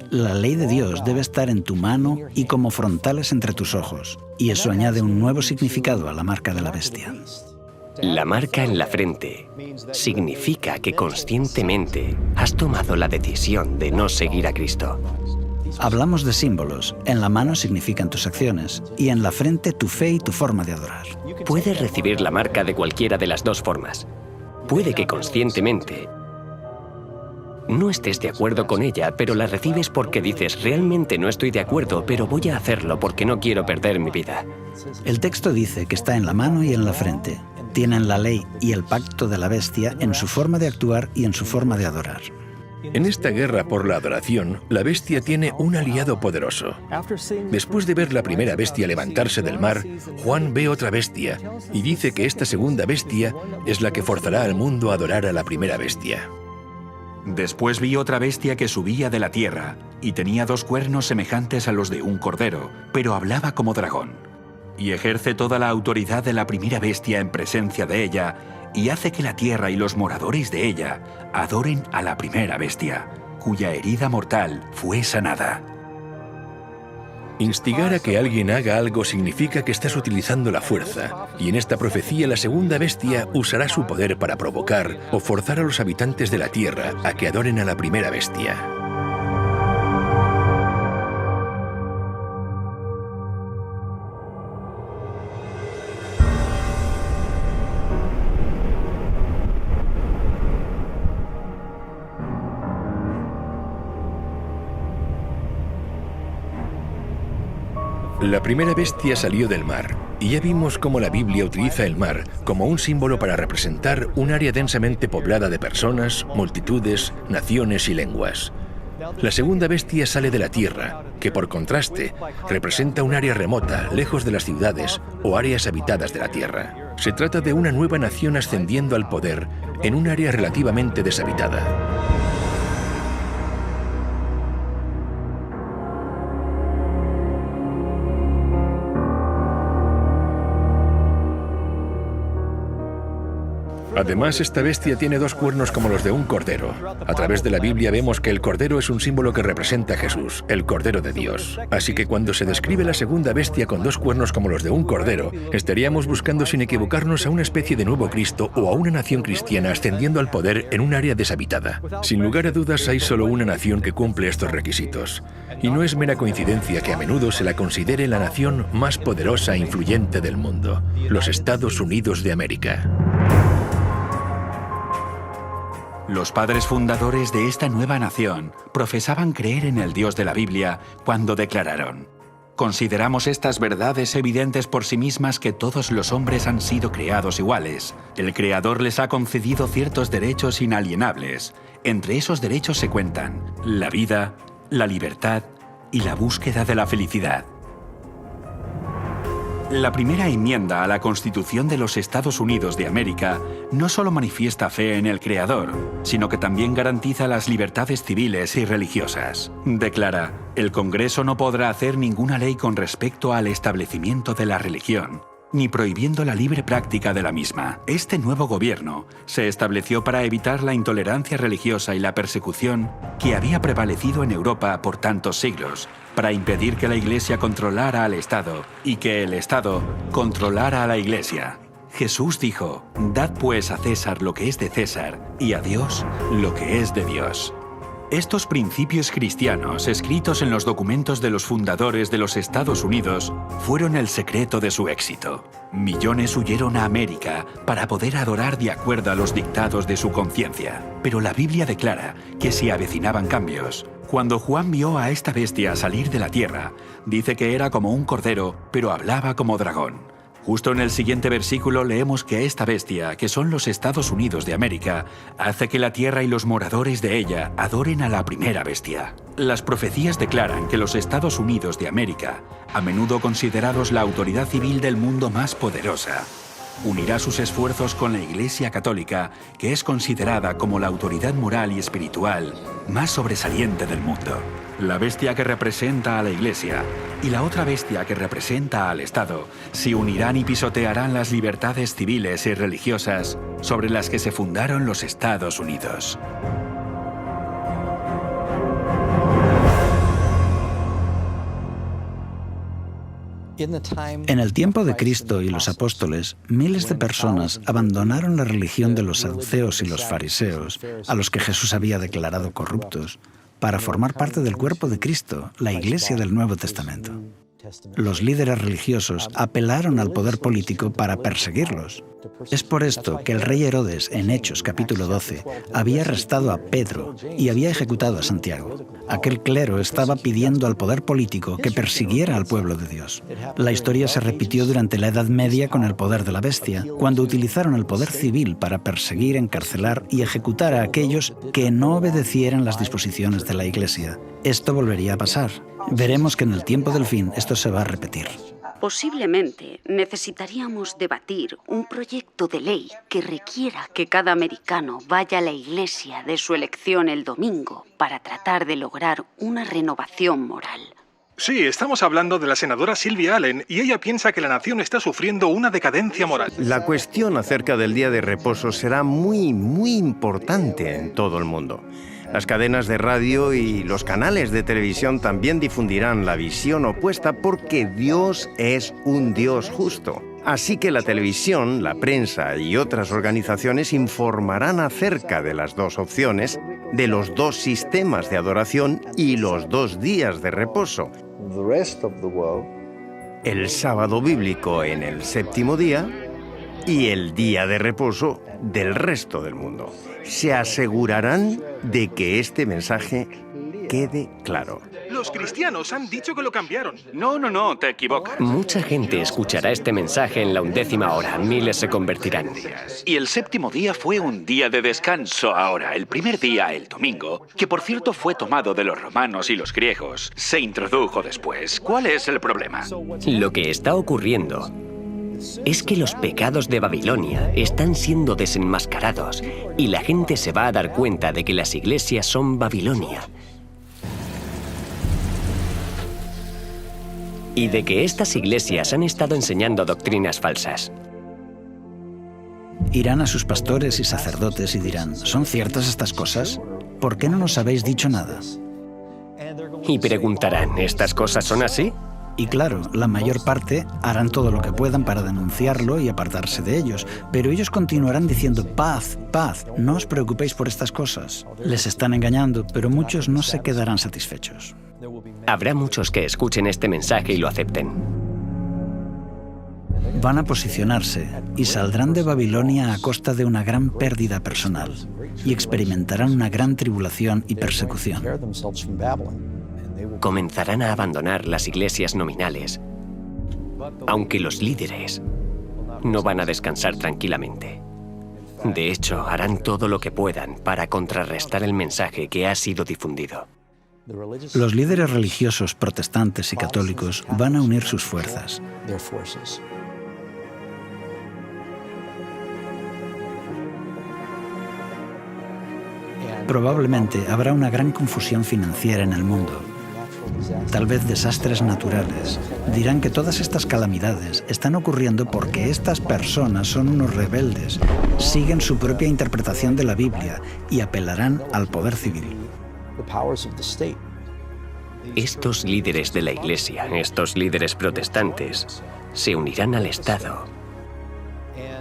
La ley de Dios debe estar en tu mano y como frontales entre tus ojos. Y eso añade un nuevo significado a la marca de la bestia. La marca en la frente significa que conscientemente has tomado la decisión de no seguir a Cristo. Hablamos de símbolos. En la mano significan tus acciones y en la frente tu fe y tu forma de adorar. Puedes recibir la marca de cualquiera de las dos formas. Puede que conscientemente no estés de acuerdo con ella, pero la recibes porque dices, realmente no estoy de acuerdo, pero voy a hacerlo porque no quiero perder mi vida. El texto dice que está en la mano y en la frente. Tienen la ley y el pacto de la bestia en su forma de actuar y en su forma de adorar. En esta guerra por la adoración, la bestia tiene un aliado poderoso. Después de ver la primera bestia levantarse del mar, Juan ve otra bestia y dice que esta segunda bestia es la que forzará al mundo a adorar a la primera bestia. Después vi otra bestia que subía de la tierra y tenía 2 cuernos semejantes a los de un cordero, pero hablaba como dragón. Y ejerce toda la autoridad de la primera bestia en presencia de ella y hace que la tierra y los moradores de ella adoren a la primera bestia, cuya herida mortal fue sanada. Instigar a que alguien haga algo significa que estás utilizando la fuerza, y en esta profecía la segunda bestia usará su poder para provocar o forzar a los habitantes de la tierra a que adoren a la primera bestia. La primera bestia salió del mar, y ya vimos cómo la Biblia utiliza el mar como un símbolo para representar un área densamente poblada de personas, multitudes, naciones y lenguas. La segunda bestia sale de la tierra, que por contraste representa un área remota, lejos de las ciudades o áreas habitadas de la tierra. Se trata de una nueva nación ascendiendo al poder en un área relativamente deshabitada. Además, esta bestia tiene 2 cuernos como los de un cordero. A través de la Biblia vemos que el cordero es un símbolo que representa a Jesús, el Cordero de Dios. Así que cuando se describe la segunda bestia con 2 cuernos como los de un cordero, estaríamos buscando sin equivocarnos a una especie de nuevo Cristo o a una nación cristiana ascendiendo al poder en un área deshabitada. Sin lugar a dudas, hay solo una nación que cumple estos requisitos. Y no es mera coincidencia que a menudo se la considere la nación más poderosa e influyente del mundo, los Estados Unidos de América. Los padres fundadores de esta nueva nación profesaban creer en el Dios de la Biblia cuando declararon: consideramos estas verdades evidentes por sí mismas, que todos los hombres han sido creados iguales. El Creador les ha concedido ciertos derechos inalienables. Entre esos derechos se cuentan la vida, la libertad y la búsqueda de la felicidad. La primera enmienda a la Constitución de los Estados Unidos de América no solo manifiesta fe en el Creador, sino que también garantiza las libertades civiles y religiosas. Declara: el Congreso no podrá hacer ninguna ley con respecto al establecimiento de la religión, ni prohibiendo la libre práctica de la misma. Este nuevo gobierno se estableció para evitar la intolerancia religiosa y la persecución que había prevalecido en Europa por tantos siglos, para impedir que la Iglesia controlara al Estado y que el Estado controlara a la Iglesia. Jesús dijo: dad pues a César lo que es de César y a Dios lo que es de Dios. Estos principios cristianos, escritos en los documentos de los fundadores de los Estados Unidos, fueron el secreto de su éxito. Millones huyeron a América para poder adorar de acuerdo a los dictados de su conciencia. Pero la Biblia declara que se avecinaban cambios. Cuando Juan vio a esta bestia salir de la tierra, dice que era como un cordero, pero hablaba como dragón. Justo en el siguiente versículo leemos que esta bestia, que son los Estados Unidos de América, hace que la tierra y los moradores de ella adoren a la primera bestia. Las profecías declaran que los Estados Unidos de América, a menudo considerados la autoridad civil del mundo más poderosa, unirá sus esfuerzos con la Iglesia Católica, que es considerada como la autoridad moral y espiritual más sobresaliente del mundo. La bestia que representa a la Iglesia y la otra bestia que representa al Estado se unirán y pisotearán las libertades civiles y religiosas sobre las que se fundaron los Estados Unidos. En el tiempo de Cristo y los apóstoles, miles de personas abandonaron la religión de los saduceos y los fariseos, a los que Jesús había declarado corruptos, para formar parte del cuerpo de Cristo, la Iglesia del Nuevo Testamento. Los líderes religiosos apelaron al poder político para perseguirlos. Es por esto que el rey Herodes, en Hechos capítulo 12, había arrestado a Pedro y había ejecutado a Santiago. Aquel clero estaba pidiendo al poder político que persiguiera al pueblo de Dios. La historia se repitió durante la Edad Media con el poder de la bestia, cuando utilizaron el poder civil para perseguir, encarcelar y ejecutar a aquellos que no obedecieran las disposiciones de la Iglesia. Esto volvería a pasar. Veremos que en el tiempo del fin esto se va a repetir. Posiblemente necesitaríamos debatir un proyecto de ley que requiera que cada americano vaya a la iglesia de su elección el domingo para tratar de lograr una renovación moral. Sí, estamos hablando de la senadora Sylvia Allen y ella piensa que la nación está sufriendo una decadencia moral. La cuestión acerca del día de reposo será muy importante en todo el mundo. Las cadenas de radio y los canales de televisión también difundirán la visión opuesta porque Dios es un Dios justo. Así que la televisión, la prensa y otras organizaciones informarán acerca de las dos opciones, de los dos sistemas de adoración y los dos días de reposo. El sábado bíblico en el séptimo día y el día de reposo del resto del mundo. Se asegurarán de que este mensaje quede claro. Los cristianos han dicho que lo cambiaron. No, te equivocas. Mucha gente escuchará este mensaje en la 11ª hora. Miles se convertirán. Y el séptimo día fue un día de descanso ahora. El primer día, el domingo, que por cierto fue tomado de los romanos y los griegos, se introdujo después. ¿Cuál es el problema? Lo que está ocurriendo es que los pecados de Babilonia están siendo desenmascarados y la gente se va a dar cuenta de que las iglesias son Babilonia. Y de que estas iglesias han estado enseñando doctrinas falsas. Irán a sus pastores y sacerdotes y dirán, ¿son ciertas estas cosas? ¿Por qué no nos habéis dicho nada? Y preguntarán, ¿estas cosas son así? Y claro, la mayor parte harán todo lo que puedan para denunciarlo y apartarse de ellos, pero ellos continuarán diciendo paz, paz, no os preocupéis por estas cosas. Les están engañando, pero muchos no se quedarán satisfechos. Habrá muchos que escuchen este mensaje y lo acepten. Van a posicionarse y saldrán de Babilonia a costa de una gran pérdida personal y experimentarán una gran tribulación y persecución. Comenzarán a abandonar las iglesias nominales, aunque los líderes no van a descansar tranquilamente. De hecho, harán todo lo que puedan para contrarrestar el mensaje que ha sido difundido. Los líderes religiosos protestantes y católicos van a unir sus fuerzas. Probablemente habrá una gran confusión financiera en el mundo. Tal vez desastres naturales. Dirán que todas estas calamidades están ocurriendo porque estas personas son unos rebeldes, siguen su propia interpretación de la Biblia y apelarán al poder civil. Estos líderes de la Iglesia, estos líderes protestantes, se unirán al Estado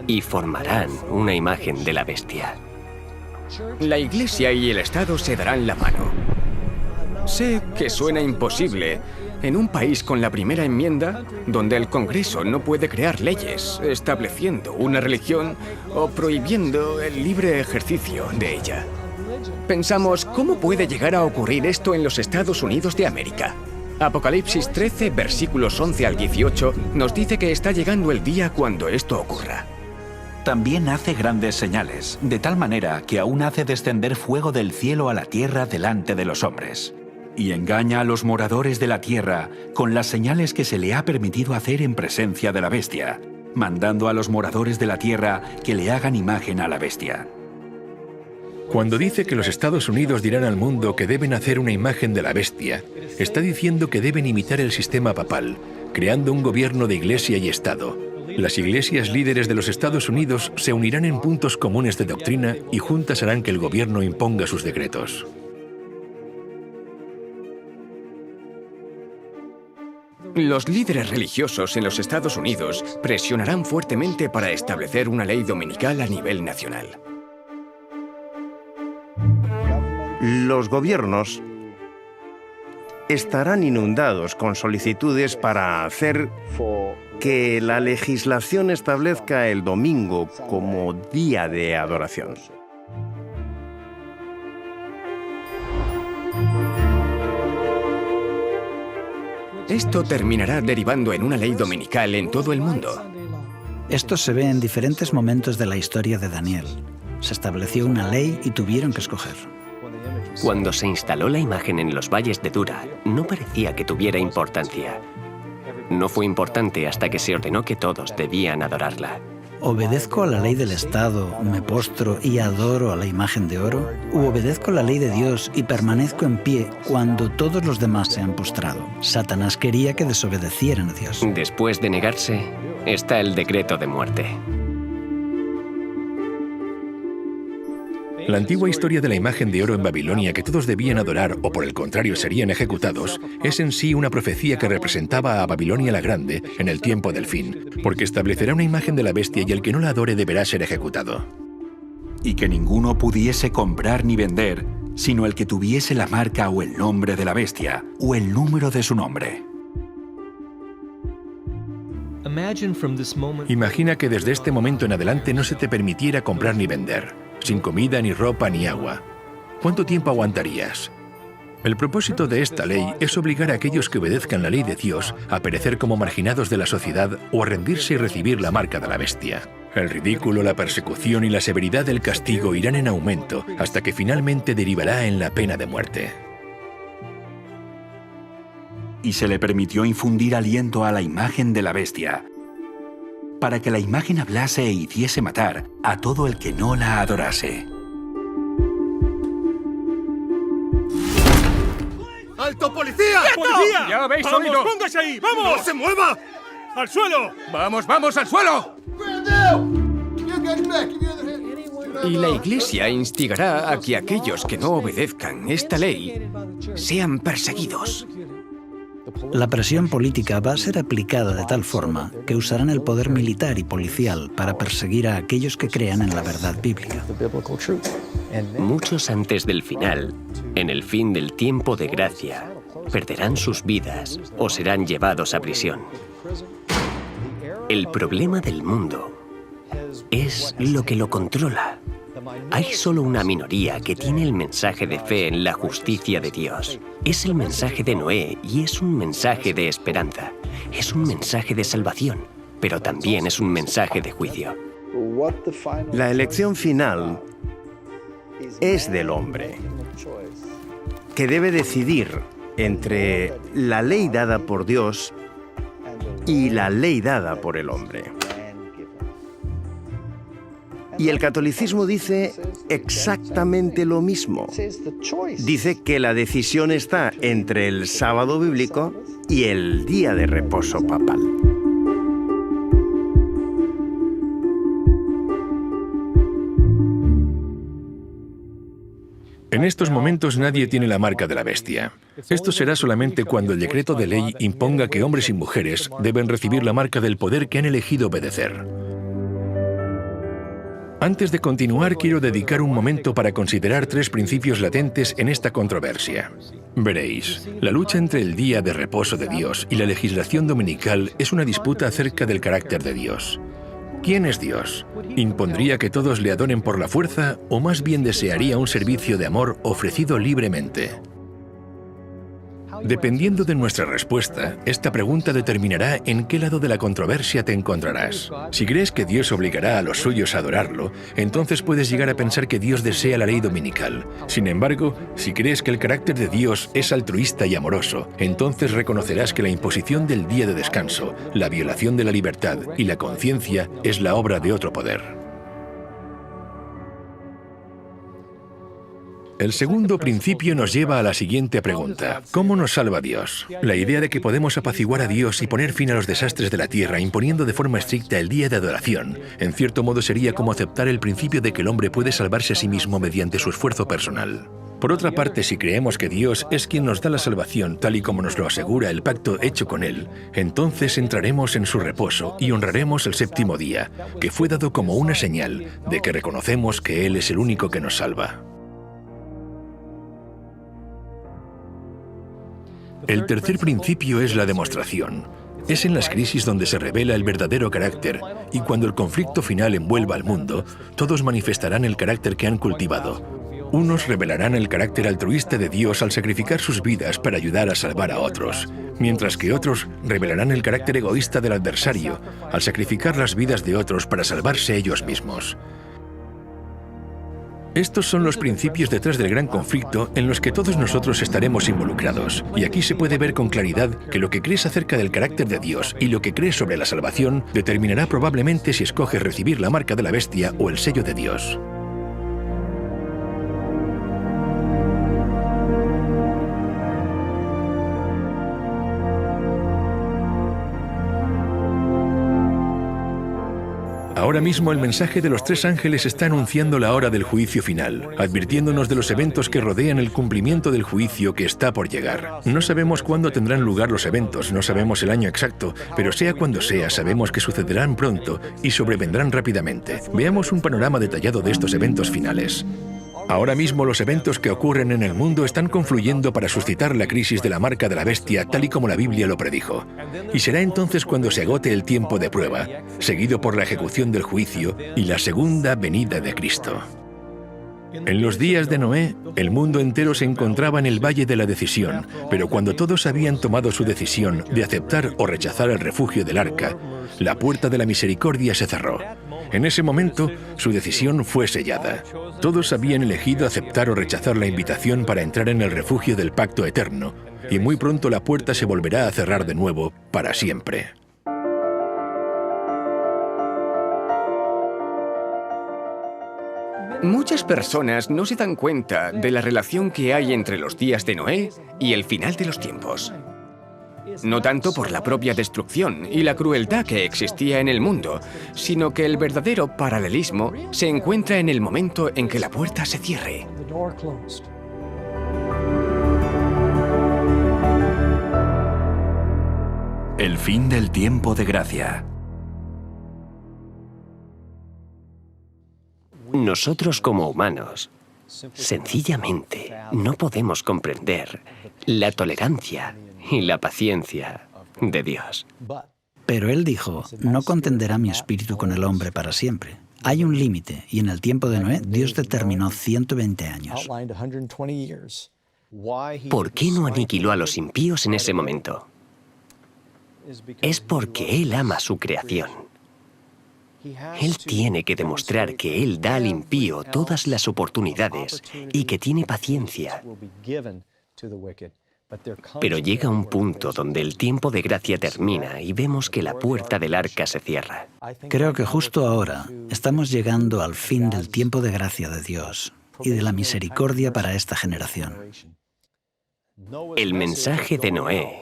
y formarán una imagen de la bestia. La Iglesia y el Estado se darán la mano. Sé que suena imposible en un país con la primera enmienda, donde el Congreso no puede crear leyes estableciendo una religión o prohibiendo el libre ejercicio de ella. Pensamos, ¿cómo puede llegar a ocurrir esto en los Estados Unidos de América? Apocalipsis 13, versículos 11 al 18, nos dice que está llegando el día cuando esto ocurra. También hace grandes señales, de tal manera que aún hace descender fuego del cielo a la tierra delante de los hombres. Y engaña a los moradores de la tierra con las señales que se le ha permitido hacer en presencia de la bestia, mandando a los moradores de la tierra que le hagan imagen a la bestia. Cuando dice que los Estados Unidos dirán al mundo que deben hacer una imagen de la bestia, está diciendo que deben imitar el sistema papal, creando un gobierno de iglesia y Estado. Las iglesias líderes de los Estados Unidos se unirán en puntos comunes de doctrina y juntas harán que el gobierno imponga sus decretos. Los líderes religiosos en los Estados Unidos presionarán fuertemente para establecer una ley dominical a nivel nacional. Los gobiernos estarán inundados con solicitudes para hacer que la legislación establezca el domingo como día de adoración. Esto terminará derivando en una ley dominical en todo el mundo. Esto se ve en diferentes momentos de la historia de Daniel. Se estableció una ley y tuvieron que escoger. Cuando se instaló la imagen en los valles de Dura, no parecía que tuviera importancia. No fue importante hasta que se ordenó que todos debían adorarla. ¿Obedezco a la ley del Estado, me postro y adoro a la imagen de oro? ¿O obedezco la ley de Dios y permanezco en pie cuando todos los demás se han postrado? Satanás quería que desobedecieran a Dios. Después de negarse, está el decreto de muerte. La antigua historia de la imagen de oro en Babilonia que todos debían adorar o por el contrario serían ejecutados es en sí una profecía que representaba a Babilonia la Grande en el tiempo del fin, porque establecerá una imagen de la bestia y el que no la adore deberá ser ejecutado. Y que ninguno pudiese comprar ni vender, sino el que tuviese la marca o el nombre de la bestia, o el número de su nombre. Imagina que desde este momento en adelante no se te permitiera comprar ni vender, sin comida, ni ropa, ni agua. ¿Cuánto tiempo aguantarías? El propósito de esta ley es obligar a aquellos que obedezcan la ley de Dios a perecer como marginados de la sociedad o a rendirse y recibir la marca de la bestia. El ridículo, la persecución y la severidad del castigo irán en aumento hasta que finalmente derivará en la pena de muerte. Y se le permitió infundir aliento a la imagen de la bestia, para que la imagen hablase e hiciese matar a todo el que no la adorase. ¡Alto, policía! ¡Policía! ¡Ya habéis ¡Vamos, oído! póngase ahí! ¡Vamos! ¡No se mueva! ¡Al suelo! ¡Vamos, vamos, al suelo! Y la Iglesia instigará a que aquellos que no obedezcan esta ley sean perseguidos. La presión política va a ser aplicada de tal forma que usarán el poder militar y policial para perseguir a aquellos que crean en la verdad bíblica. Muchos antes del final, en el fin del tiempo de gracia, perderán sus vidas o serán llevados a prisión. El problema del mundo es lo que lo controla. Hay solo una minoría que tiene el mensaje de fe en la justicia de Dios. Es el mensaje de Noé y es un mensaje de esperanza. Es un mensaje de salvación, pero también es un mensaje de juicio. La elección final es del hombre, que debe decidir entre la ley dada por Dios y la ley dada por el hombre. Y el catolicismo dice exactamente lo mismo. Dice que la decisión está entre el sábado bíblico y el día de reposo papal. En estos momentos nadie tiene la marca de la bestia. Esto será solamente cuando el decreto de ley imponga que hombres y mujeres deben recibir la marca del poder que han elegido obedecer. Antes de continuar, quiero dedicar un momento para considerar 3 principios latentes en esta controversia. Veréis, la lucha entre el día de reposo de Dios y la legislación dominical es una disputa acerca del carácter de Dios. ¿Quién es Dios? ¿Impondría que todos le adoren por la fuerza o más bien desearía un servicio de amor ofrecido libremente? Dependiendo de nuestra respuesta, esta pregunta determinará en qué lado de la controversia te encontrarás. Si crees que Dios obligará a los suyos a adorarlo, entonces puedes llegar a pensar que Dios desea la ley dominical. Sin embargo, si crees que el carácter de Dios es altruista y amoroso, entonces reconocerás que la imposición del día de descanso, la violación de la libertad y la conciencia es la obra de otro poder. El segundo principio nos lleva a la siguiente pregunta. ¿Cómo nos salva Dios? La idea de que podemos apaciguar a Dios y poner fin a los desastres de la tierra imponiendo de forma estricta el día de adoración, en cierto modo sería como aceptar el principio de que el hombre puede salvarse a sí mismo mediante su esfuerzo personal. Por otra parte, si creemos que Dios es quien nos da la salvación, tal y como nos lo asegura el pacto hecho con Él, entonces entraremos en su reposo y honraremos el séptimo día, que fue dado como una señal de que reconocemos que Él es el único que nos salva. El tercer principio es la demostración. Es en las crisis donde se revela el verdadero carácter, y cuando el conflicto final envuelva al mundo, todos manifestarán el carácter que han cultivado. Unos revelarán el carácter altruista de Dios al sacrificar sus vidas para ayudar a salvar a otros, mientras que otros revelarán el carácter egoísta del adversario al sacrificar las vidas de otros para salvarse ellos mismos. Estos son los principios detrás del gran conflicto en los que todos nosotros estaremos involucrados. Y aquí se puede ver con claridad que lo que crees acerca del carácter de Dios y lo que crees sobre la salvación determinará probablemente si escoges recibir la marca de la bestia o el sello de Dios. Ahora mismo el mensaje de los tres ángeles está anunciando la hora del juicio final, advirtiéndonos de los eventos que rodean el cumplimiento del juicio que está por llegar. No sabemos cuándo tendrán lugar los eventos, no sabemos el año exacto, pero sea cuando sea, sabemos que sucederán pronto y sobrevendrán rápidamente. Veamos un panorama detallado de estos eventos finales. Ahora mismo los eventos que ocurren en el mundo están confluyendo para suscitar la crisis de la marca de la bestia, tal y como la Biblia lo predijo. Y será entonces cuando se agote el tiempo de prueba, seguido por la ejecución del juicio y la segunda venida de Cristo. En los días de Noé, el mundo entero se encontraba en el valle de la decisión, pero cuando todos habían tomado su decisión de aceptar o rechazar el refugio del arca, la puerta de la misericordia se cerró. En ese momento, su decisión fue sellada. Todos habían elegido aceptar o rechazar la invitación para entrar en el refugio del pacto eterno, y muy pronto la puerta se volverá a cerrar de nuevo para siempre. Muchas personas no se dan cuenta de la relación que hay entre los días de Noé y el final de los tiempos. No tanto por la propia destrucción y la crueldad que existía en el mundo, sino que el verdadero paralelismo se encuentra en el momento en que la puerta se cierre. El fin del tiempo de gracia. Nosotros como humanos, sencillamente, no podemos comprender la tolerancia y la paciencia de Dios. Pero él dijo, no contenderá mi espíritu con el hombre para siempre. Hay un límite, y en el tiempo de Noé, Dios determinó 120 años. ¿Por qué no aniquiló a los impíos en ese momento? Es porque Él ama su creación. Él tiene que demostrar que Él da al impío todas las oportunidades y que tiene paciencia. Pero llega un punto donde el tiempo de gracia termina y vemos que la puerta del arca se cierra. Creo que justo ahora estamos llegando al fin del tiempo de gracia de Dios y de la misericordia para esta generación. El mensaje de Noé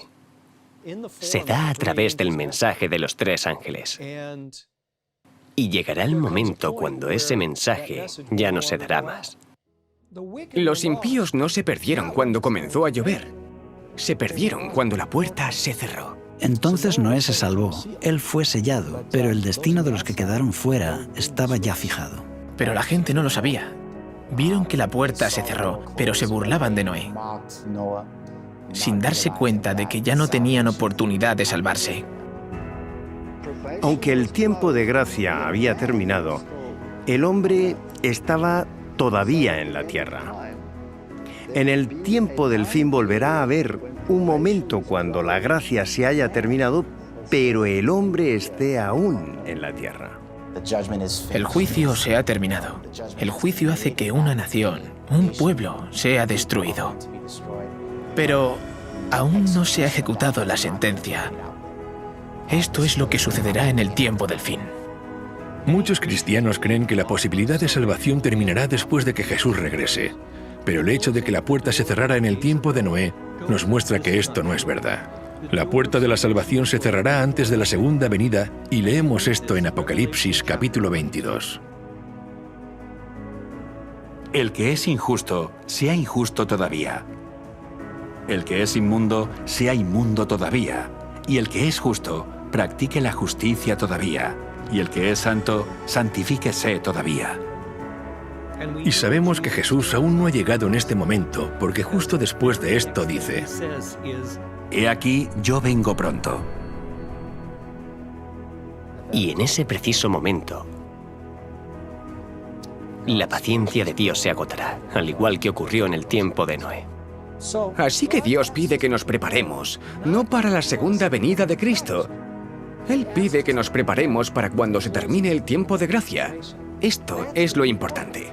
se da a través del mensaje de los tres ángeles. Y llegará el momento cuando ese mensaje ya no se dará más. Los impíos no se perdieron cuando comenzó a llover. Se perdieron cuando la puerta se cerró. Entonces Noé se salvó. Él fue sellado, pero el destino de los que quedaron fuera estaba ya fijado. Pero la gente no lo sabía. Vieron que la puerta se cerró, pero se burlaban de Noé, sin darse cuenta de que ya no tenían oportunidad de salvarse. Aunque el tiempo de gracia había terminado, el hombre estaba todavía en la tierra. En el tiempo del fin volverá a haber un momento cuando la gracia se haya terminado, pero el hombre esté aún en la tierra. El juicio se ha terminado. El juicio hace que una nación, un pueblo, sea destruido. Pero aún no se ha ejecutado la sentencia. Esto es lo que sucederá en el tiempo del fin. Muchos cristianos creen que la posibilidad de salvación terminará después de que Jesús regrese. Pero el hecho de que la puerta se cerrara en el tiempo de Noé nos muestra que esto no es verdad. La puerta de la salvación se cerrará antes de la segunda venida y leemos esto en Apocalipsis capítulo 22. El que es injusto, sea injusto todavía. El que es inmundo, sea inmundo todavía. Y el que es justo, practique la justicia todavía. Y el que es santo, santifíquese todavía. Y sabemos que Jesús aún no ha llegado en este momento, porque justo después de esto dice: He aquí, yo vengo pronto. Y en ese preciso momento, la paciencia de Dios se agotará, al igual que ocurrió en el tiempo de Noé. Así que Dios pide que nos preparemos, no para la segunda venida de Cristo. Él pide que nos preparemos para cuando se termine el tiempo de gracia. Esto es lo importante.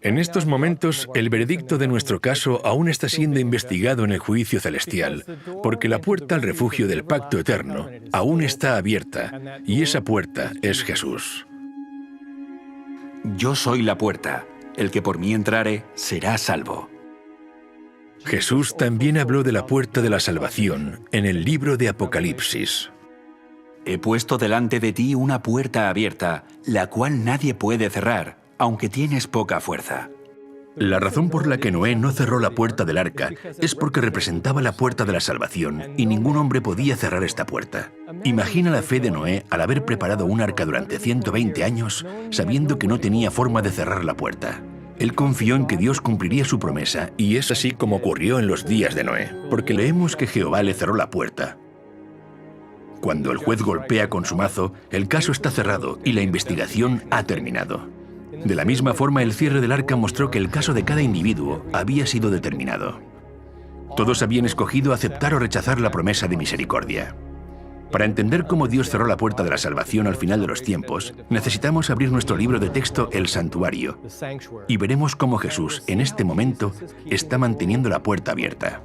En estos momentos, el veredicto de nuestro caso aún está siendo investigado en el juicio celestial, porque la puerta al refugio del pacto eterno aún está abierta, y esa puerta es Jesús. Yo soy la puerta. El que por mí entrare será salvo. Jesús también habló de la puerta de la salvación en el libro de Apocalipsis. He puesto delante de ti una puerta abierta, la cual nadie puede cerrar, aunque tienes poca fuerza. La razón por la que Noé no cerró la puerta del arca es porque representaba la puerta de la salvación y ningún hombre podía cerrar esta puerta. Imagina la fe de Noé al haber preparado un arca durante 120 años, sabiendo que no tenía forma de cerrar la puerta. Él confió en que Dios cumpliría su promesa, y es así como ocurrió en los días de Noé, porque leemos que Jehová le cerró la puerta. Cuando el juez golpea con su mazo, el caso está cerrado y la investigación ha terminado. De la misma forma, el cierre del arca mostró que el caso de cada individuo había sido determinado. Todos habían escogido aceptar o rechazar la promesa de misericordia. Para entender cómo Dios cerró la puerta de la salvación al final de los tiempos, necesitamos abrir nuestro libro de texto, El Santuario, y veremos cómo Jesús, en este momento, está manteniendo la puerta abierta.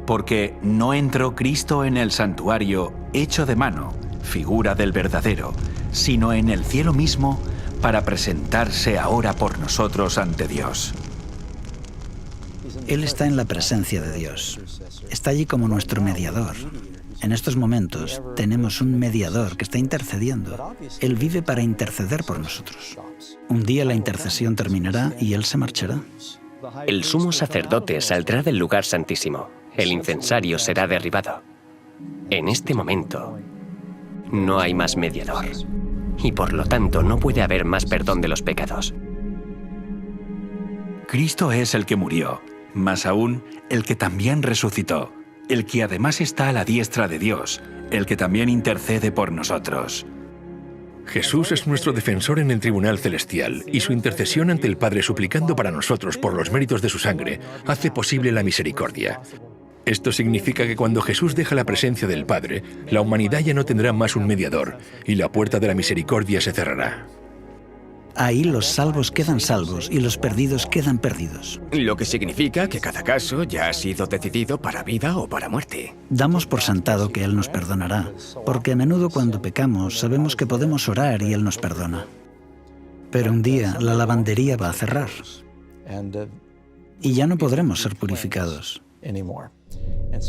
Porque no entró Cristo en el santuario hecho de mano, figura del verdadero, sino en el cielo mismo, para presentarse ahora por nosotros ante Dios. Él está en la presencia de Dios. Está allí como nuestro mediador. En estos momentos tenemos un mediador que está intercediendo. Él vive para interceder por nosotros. Un día la intercesión terminará y Él se marchará. El sumo sacerdote saldrá del lugar santísimo. El incensario será derribado. En este momento, no hay más mediador. Y por lo tanto, no puede haber más perdón de los pecados. Cristo es el que murió, más aún, el que también resucitó, el que además está a la diestra de Dios, el que también intercede por nosotros. Jesús es nuestro defensor en el tribunal celestial, y su intercesión ante el Padre suplicando para nosotros por los méritos de su sangre hace posible la misericordia. Esto significa que cuando Jesús deja la presencia del Padre, la humanidad ya no tendrá más un mediador, y la puerta de la misericordia se cerrará. Ahí los salvos quedan salvos y los perdidos quedan perdidos. Lo que significa que cada caso ya ha sido decidido para vida o para muerte. Damos por sentado que Él nos perdonará, porque a menudo cuando pecamos sabemos que podemos orar y Él nos perdona. Pero un día la lavandería va a cerrar y ya no podremos ser purificados.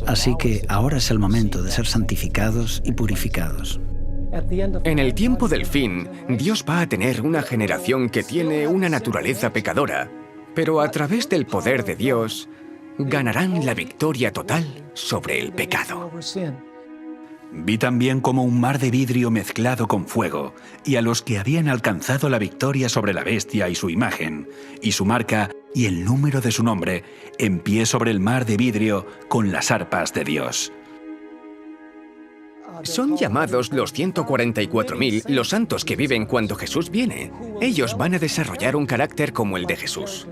Así que ahora es el momento de ser santificados y purificados. En el tiempo del fin, Dios va a tener una generación que tiene una naturaleza pecadora, pero a través del poder de Dios, ganarán la victoria total sobre el pecado. Vi también como un mar de vidrio mezclado con fuego, y a los que habían alcanzado la victoria sobre la bestia y su imagen, y su marca y el número de su nombre, en pie sobre el mar de vidrio con las arpas de Dios. Son llamados los 144.000 los santos que viven cuando Jesús viene. Ellos van a desarrollar un carácter como el de Jesús.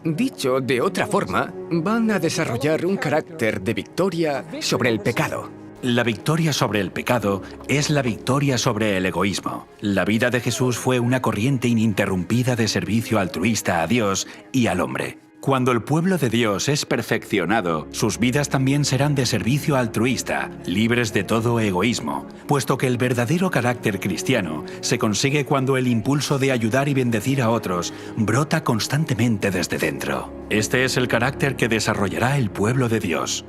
Dicho de otra forma, van a desarrollar un carácter de victoria sobre el pecado. La victoria sobre el pecado es la victoria sobre el egoísmo. La vida de Jesús fue una corriente ininterrumpida de servicio altruista a Dios y al hombre. Cuando el pueblo de Dios es perfeccionado, sus vidas también serán de servicio altruista, libres de todo egoísmo, puesto que el verdadero carácter cristiano se consigue cuando el impulso de ayudar y bendecir a otros brota constantemente desde dentro. Este es el carácter que desarrollará el pueblo de Dios.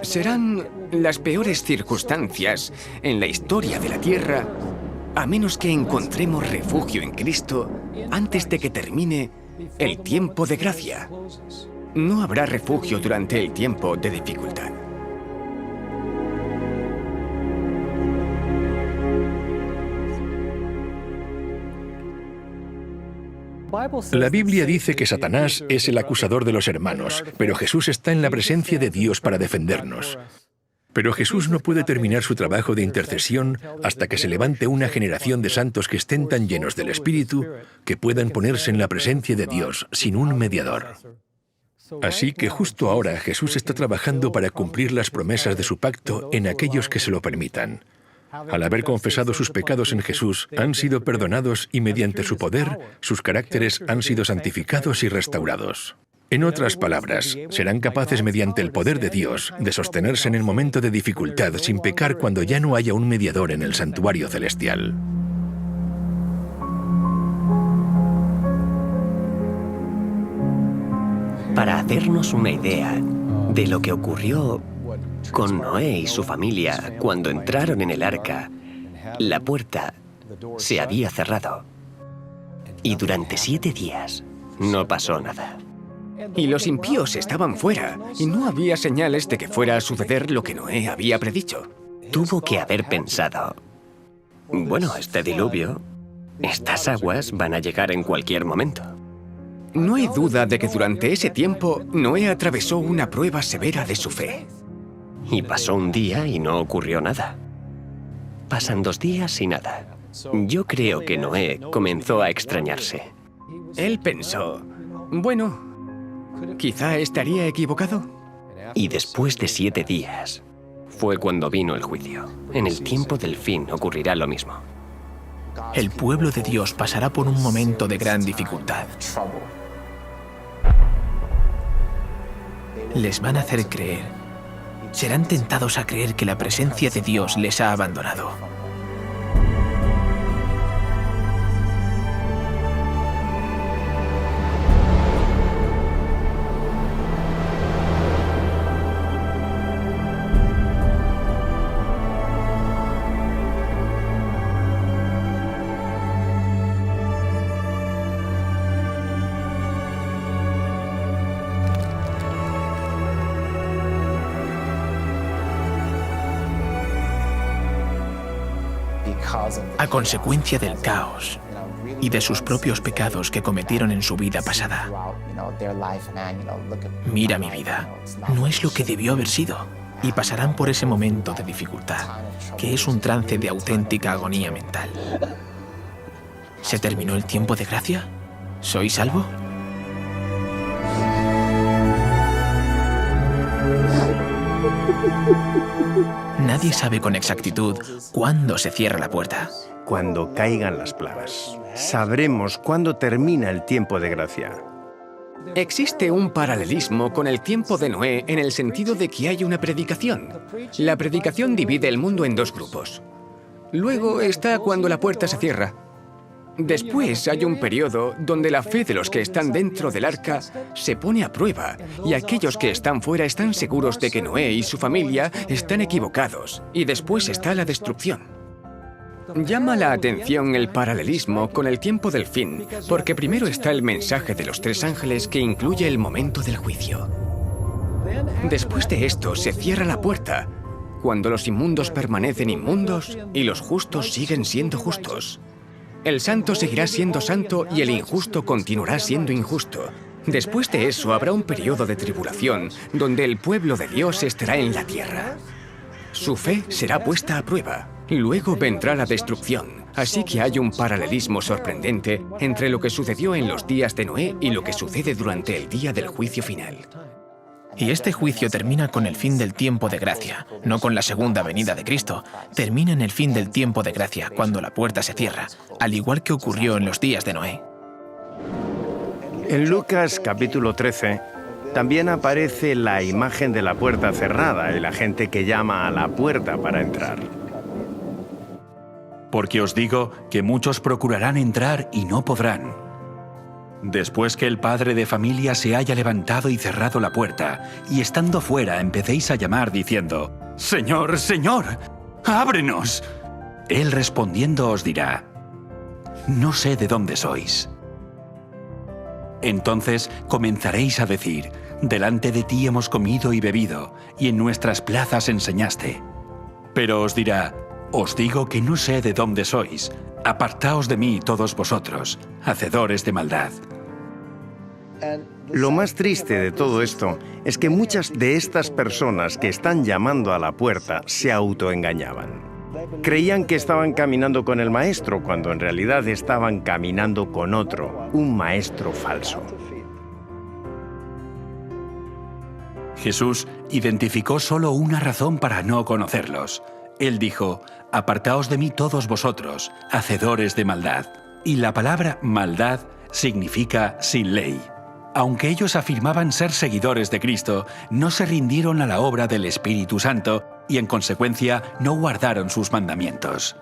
Serán las peores circunstancias en la historia de la tierra, a menos que encontremos refugio en Cristo antes de que termine el tiempo de gracia. No habrá refugio durante el tiempo de dificultad. La Biblia dice que Satanás es el acusador de los hermanos, pero Jesús está en la presencia de Dios para defendernos. Pero Jesús no puede terminar su trabajo de intercesión hasta que se levante una generación de santos que estén tan llenos del Espíritu que puedan ponerse en la presencia de Dios sin un mediador. Así que justo ahora Jesús está trabajando para cumplir las promesas de su pacto en aquellos que se lo permitan. Al haber confesado sus pecados en Jesús, han sido perdonados y mediante su poder, sus caracteres han sido santificados y restaurados. En otras palabras, serán capaces mediante el poder de Dios de sostenerse en el momento de dificultad sin pecar cuando ya no haya un mediador en el santuario celestial. Para hacernos una idea de lo que ocurrió con Noé y su familia cuando entraron en el arca, la puerta se había cerrado y durante 7 días no pasó nada. Y los impíos estaban fuera, y no había señales de que fuera a suceder lo que Noé había predicho. Tuvo que haber pensado, bueno, este diluvio, estas aguas van a llegar en cualquier momento. No hay duda de que durante ese tiempo Noé atravesó una prueba severa de su fe. Y pasó un día y no ocurrió nada. Pasan 2 días y nada. Yo creo que Noé comenzó a extrañarse. Él pensó, bueno, quizá estaría equivocado. Y después de 7 días, fue cuando vino el juicio. En el tiempo del fin ocurrirá lo mismo. El pueblo de Dios pasará por un momento de gran dificultad. Les van a hacer creer. Serán tentados a creer que la presencia de Dios les ha abandonado. A consecuencia del caos y de sus propios pecados que cometieron en su vida pasada. Mira mi vida, no es lo que debió haber sido, y pasarán por ese momento de dificultad, que es un trance de auténtica agonía mental. ¿Se terminó el tiempo de gracia? ¿Soy salvo? Nadie sabe con exactitud cuándo se cierra la puerta. Cuando caigan las plagas, sabremos cuándo termina el tiempo de gracia. Existe un paralelismo con el tiempo de Noé en el sentido de que hay una predicación. La predicación divide el mundo en 2 grupos. Luego está cuando la puerta se cierra. Después hay un periodo donde la fe de los que están dentro del arca se pone a prueba y aquellos que están fuera están seguros de que Noé y su familia están equivocados. Y después está la destrucción. Llama la atención el paralelismo con el tiempo del fin, porque primero está el mensaje de los 3 ángeles que incluye el momento del juicio. Después de esto se cierra la puerta, cuando los inmundos permanecen inmundos y los justos siguen siendo justos. El santo seguirá siendo santo y el injusto continuará siendo injusto. Después de eso habrá un periodo de tribulación donde el pueblo de Dios estará en la tierra. Su fe será puesta a prueba. Luego vendrá la destrucción. Así que hay un paralelismo sorprendente entre lo que sucedió en los días de Noé y lo que sucede durante el día del juicio final. Y este juicio termina con el fin del tiempo de gracia, no con la segunda venida de Cristo. Termina en el fin del tiempo de gracia, cuando la puerta se cierra, al igual que ocurrió en los días de Noé. En Lucas capítulo 13 también aparece la imagen de la puerta cerrada y la gente que llama a la puerta para entrar. Porque os digo que muchos procurarán entrar y no podrán. Después que el padre de familia se haya levantado y cerrado la puerta, y estando fuera empecéis a llamar diciendo, «Señor, Señor, ábrenos». Él respondiendo os dirá, «No sé de dónde sois». Entonces comenzaréis a decir, «Delante de ti hemos comido y bebido, y en nuestras plazas enseñaste». Pero os dirá, «Os digo que no sé de dónde sois, Apartaos de mí, todos vosotros, hacedores de maldad. Lo más triste de todo esto es que muchas de estas personas que están llamando a la puerta se autoengañaban. Creían que estaban caminando con el maestro, cuando en realidad estaban caminando con otro, un maestro falso. Jesús identificó solo una razón para no conocerlos. Él dijo: «Apartaos de mí todos vosotros, hacedores de maldad». Y la palabra maldad significa sin ley. Aunque ellos afirmaban ser seguidores de Cristo, no se rindieron a la obra del Espíritu Santo y en consecuencia no guardaron sus mandamientos.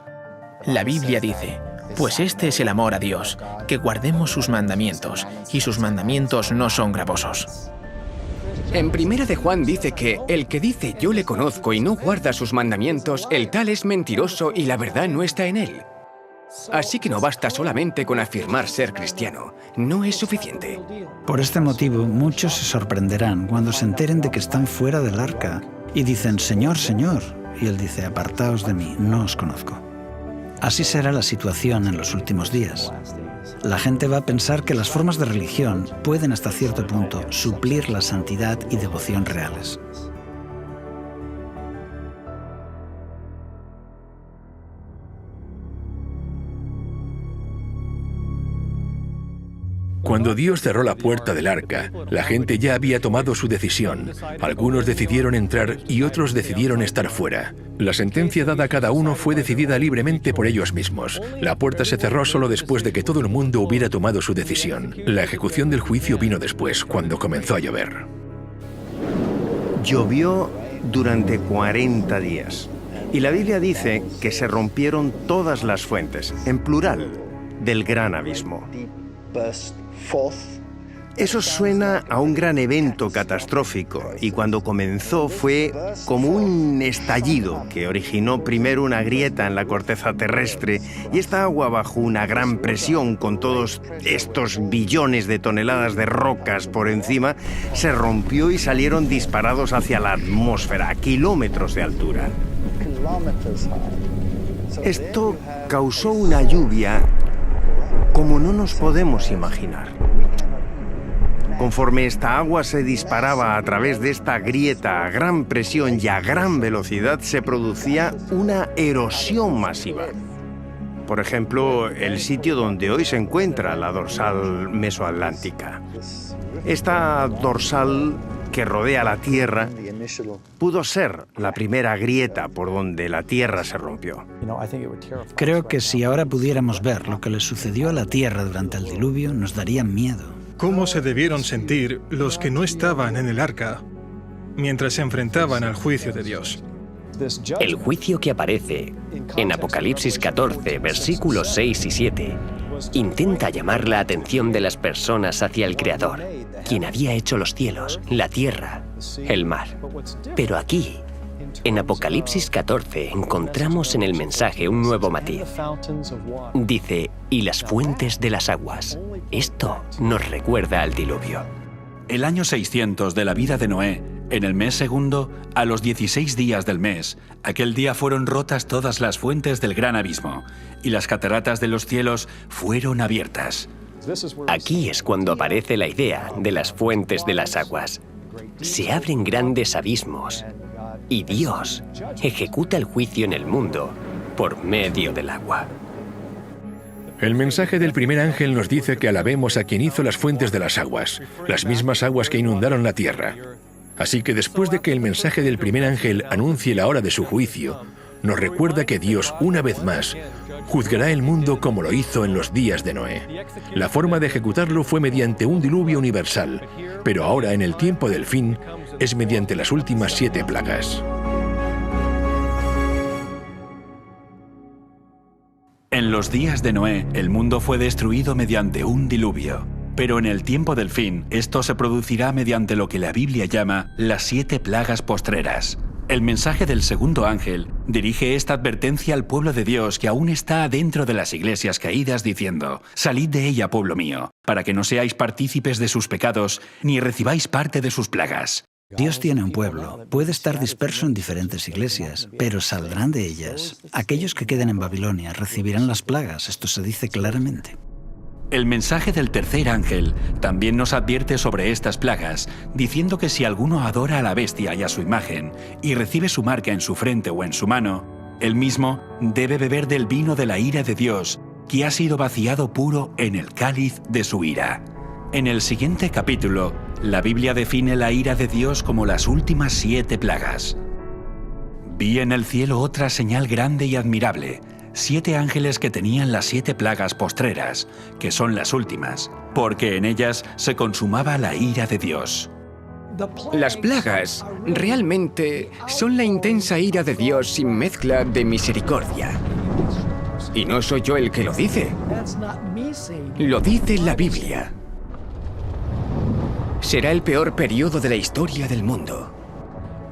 La Biblia dice: «Pues este es el amor a Dios, que guardemos sus mandamientos, y sus mandamientos no son gravosos». En Primera de Juan dice que el que dice yo le conozco y no guarda sus mandamientos, el tal es mentiroso y la verdad no está en él. Así que no basta solamente con afirmar ser cristiano, no es suficiente. Por este motivo, muchos se sorprenderán cuando se enteren de que están fuera del arca y dicen, Señor, Señor, y Él dice, apartaos de mí, no os conozco. Así será la situación en los últimos días. La gente va a pensar que las formas de religión pueden hasta cierto punto suplir la santidad y devoción reales. Cuando Dios cerró la puerta del arca, la gente ya había tomado su decisión. Algunos decidieron entrar y otros decidieron estar fuera. La sentencia dada a cada uno fue decidida libremente por ellos mismos. La puerta se cerró solo después de que todo el mundo hubiera tomado su decisión. La ejecución del juicio vino después, cuando comenzó a llover. Llovió durante 40 días. Y la Biblia dice que se rompieron todas las fuentes, en plural, del gran abismo. Eso suena a un gran evento catastrófico, y cuando comenzó fue como un estallido que originó primero una grieta en la corteza terrestre, y esta agua bajo una gran presión con todos estos billones de toneladas de rocas por encima, se rompió y salieron disparados hacia la atmósfera a kilómetros de altura. Esto causó una lluvia como no nos podemos imaginar. Conforme esta agua se disparaba a través de esta grieta a gran presión y a gran velocidad, se producía una erosión masiva. Por ejemplo, el sitio donde hoy se encuentra la dorsal mesoatlántica. Esta dorsal que rodea la Tierra pudo ser la primera grieta por donde la Tierra se rompió. Creo que si ahora pudiéramos ver lo que le sucedió a la Tierra durante el diluvio, nos daría miedo. ¿Cómo se debieron sentir los que no estaban en el arca mientras se enfrentaban al juicio de Dios? El juicio que aparece en Apocalipsis 14, versículos 6 y 7, intenta llamar la atención de las personas hacia el Creador, quien había hecho los cielos, la tierra, el mar. Pero aquí, en Apocalipsis 14, encontramos en el mensaje un nuevo matiz. Dice, y las fuentes de las aguas. Esto nos recuerda al diluvio. El año 600 de la vida de Noé, en el mes segundo, a los 16 días del mes, aquel día fueron rotas todas las fuentes del gran abismo, y las cataratas de los cielos fueron abiertas. Aquí es cuando aparece la idea de las fuentes de las aguas. Se abren grandes abismos, y Dios ejecuta el juicio en el mundo por medio del agua. El mensaje del primer ángel nos dice que alabemos a quien hizo las fuentes de las mismas aguas que inundaron la tierra. Así que después de que el mensaje del primer ángel anuncie la hora de su juicio, nos recuerda que Dios, una vez más, juzgará el mundo como lo hizo en los días de Noé. La forma de ejecutarlo fue mediante un diluvio universal, pero ahora, en el tiempo del fin, es mediante las últimas 7 plagas. En los días de Noé, el mundo fue destruido mediante un diluvio. Pero en el tiempo del fin, esto se producirá mediante lo que la Biblia llama las 7 plagas postreras. El mensaje del segundo ángel dirige esta advertencia al pueblo de Dios que aún está dentro de las iglesias caídas diciendo, «Salid de ella, pueblo mío, para que no seáis partícipes de sus pecados, ni recibáis parte de sus plagas». Dios tiene un pueblo. Puede estar disperso en diferentes iglesias, pero saldrán de ellas. Aquellos que queden en Babilonia recibirán las plagas. Esto se dice claramente. El mensaje del tercer ángel también nos advierte sobre estas plagas, diciendo que si alguno adora a la bestia y a su imagen, y recibe su marca en su frente o en su mano, él mismo debe beber del vino de la ira de Dios, que ha sido vaciado puro en el cáliz de su ira. En el siguiente capítulo, la Biblia define la ira de Dios como las últimas 7 plagas. Vi en el cielo otra señal grande y admirable, 7 ángeles que tenían las 7 plagas postreras, que son las últimas, porque en ellas se consumaba la ira de Dios. Las plagas realmente son la intensa ira de Dios sin mezcla de misericordia. Y no soy yo el que lo dice. Lo dice la Biblia. Será el peor periodo de la historia del mundo.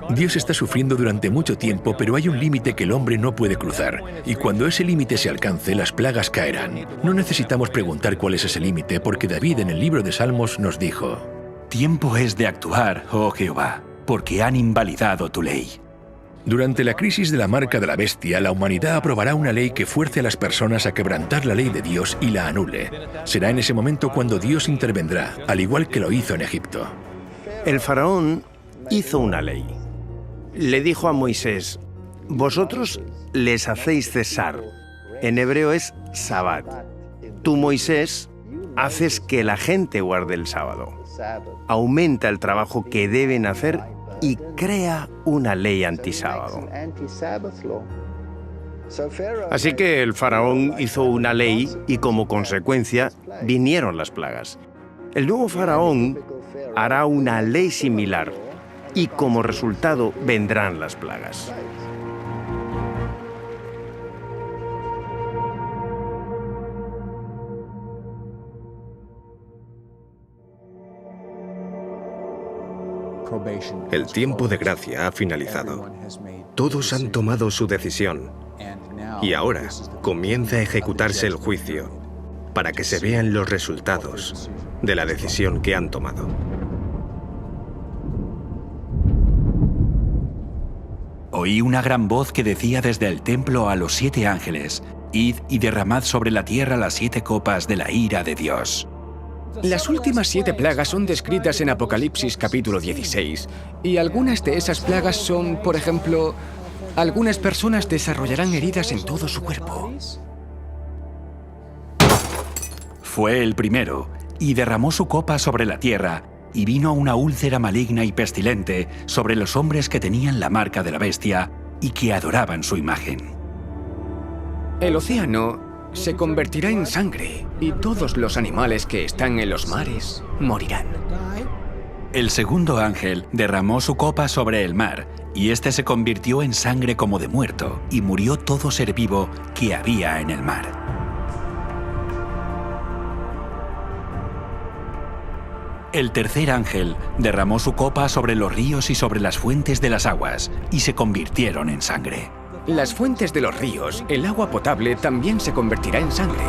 Dios está sufriendo durante mucho tiempo, pero hay un límite que el hombre no puede cruzar. Y cuando ese límite se alcance, las plagas caerán. No necesitamos preguntar cuál es ese límite, porque David en el libro de Salmos nos dijo: Tiempo es de actuar, oh Jehová, porque han invalidado tu ley. Durante la crisis de la marca de la bestia, la humanidad aprobará una ley que fuerce a las personas a quebrantar la ley de Dios y la anule. Será en ese momento cuando Dios intervendrá, al igual que lo hizo en Egipto. El faraón hizo una ley. Le dijo a Moisés: vosotros les hacéis cesar. En hebreo es Sabbat. Tú, Moisés, haces que la gente guarde el sábado. Aumenta el trabajo que deben hacer y crea una ley antisábado. Así que el faraón hizo una ley y como consecuencia vinieron las plagas. El nuevo faraón hará una ley similar y como resultado vendrán las plagas. El tiempo de gracia ha finalizado. Todos han tomado su decisión. Y ahora comienza a ejecutarse el juicio para que se vean los resultados de la decisión que han tomado. Oí una gran voz que decía desde el templo a los 7 ángeles: Id y derramad sobre la tierra las 7 copas de la ira de Dios. Las últimas 7 plagas son descritas en Apocalipsis capítulo 16, y algunas de esas plagas son, por ejemplo, algunas personas desarrollarán heridas en todo su cuerpo. Fue el primero, y derramó su copa sobre la tierra, y vino una úlcera maligna y pestilente sobre los hombres que tenían la marca de la bestia y que adoraban su imagen. El océano se convertirá en sangre, y todos los animales que están en los mares morirán. El segundo ángel derramó su copa sobre el mar, y éste se convirtió en sangre como de muerto, y murió todo ser vivo que había en el mar. El tercer ángel derramó su copa sobre los ríos y sobre las fuentes de las aguas, y se convirtieron en sangre. Las fuentes de los ríos, el agua potable también se convertirá en sangre.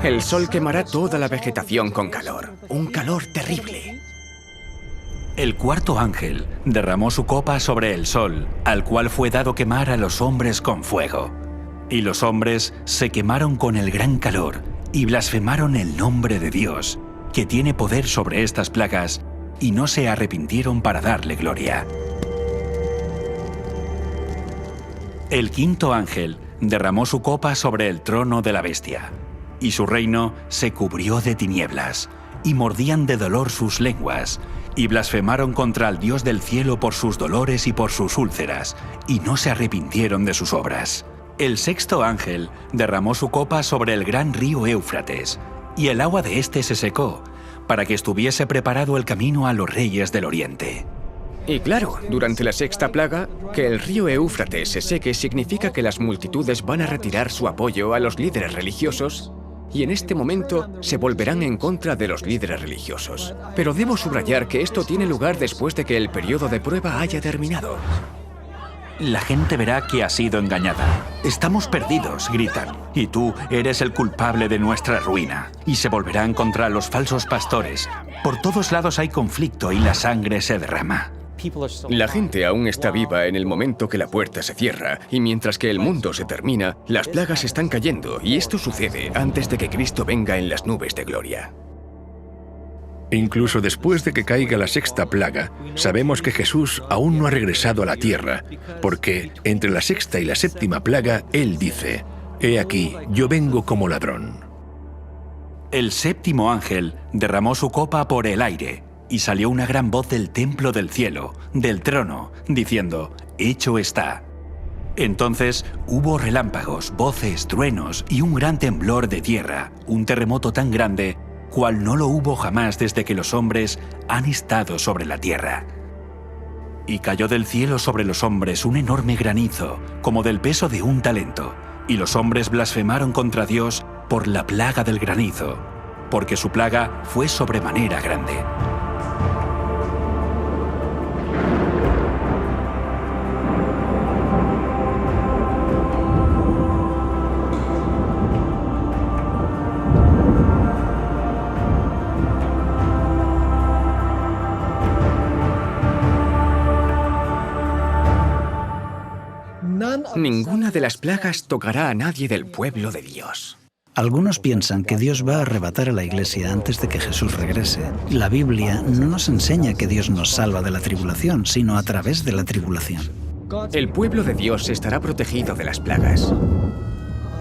El sol quemará toda la vegetación con calor, un calor terrible. El cuarto ángel derramó su copa sobre el sol, al cual fue dado quemar a los hombres con fuego. Y los hombres se quemaron con el gran calor, y blasfemaron el nombre de Dios, que tiene poder sobre estas plagas, y no se arrepintieron para darle gloria. El quinto ángel derramó su copa sobre el trono de la bestia, y su reino se cubrió de tinieblas, y mordían de dolor sus lenguas, y blasfemaron contra el Dios del cielo por sus dolores y por sus úlceras, y no se arrepintieron de sus obras. El sexto ángel derramó su copa sobre el gran río Éufrates, y el agua de éste se secó, para que estuviese preparado el camino a los reyes del oriente. Y claro, durante la sexta plaga, que el río Éufrates se seque significa que las multitudes van a retirar su apoyo a los líderes religiosos, y en este momento se volverán en contra de los líderes religiosos. Pero debo subrayar que esto tiene lugar después de que el periodo de prueba haya terminado. la gente verá que ha sido engañada. Estamos perdidos, gritan, y tú eres el culpable de nuestra ruina. Y se volverán contra los falsos pastores. Por todos lados hay conflicto y la sangre se derrama. La gente aún está viva en el momento que la puerta se cierra, y mientras que el mundo se termina, las plagas están cayendo, y esto sucede antes de que Cristo venga en las nubes de gloria. Incluso después de que caiga la sexta plaga, sabemos que Jesús aún no ha regresado a la tierra, porque entre la sexta y la séptima plaga, Él dice: «He aquí, yo vengo como ladrón». El séptimo ángel derramó su copa por el aire, y salió una gran voz del templo del cielo, del trono, diciendo: «Hecho está». Entonces hubo relámpagos, voces, truenos y un gran temblor de tierra, un terremoto tan grande cual no lo hubo jamás desde que los hombres han estado sobre la tierra. Y cayó del cielo sobre los hombres un enorme granizo, como del peso de un talento, y los hombres blasfemaron contra Dios por la plaga del granizo, porque su plaga fue sobremanera grande. Ninguna de las plagas tocará a nadie del pueblo de Dios. Algunos piensan que Dios va a arrebatar a la Iglesia antes de que Jesús regrese. La Biblia no nos enseña que Dios nos salva de la tribulación, sino a través de la tribulación. El pueblo de Dios estará protegido de las plagas.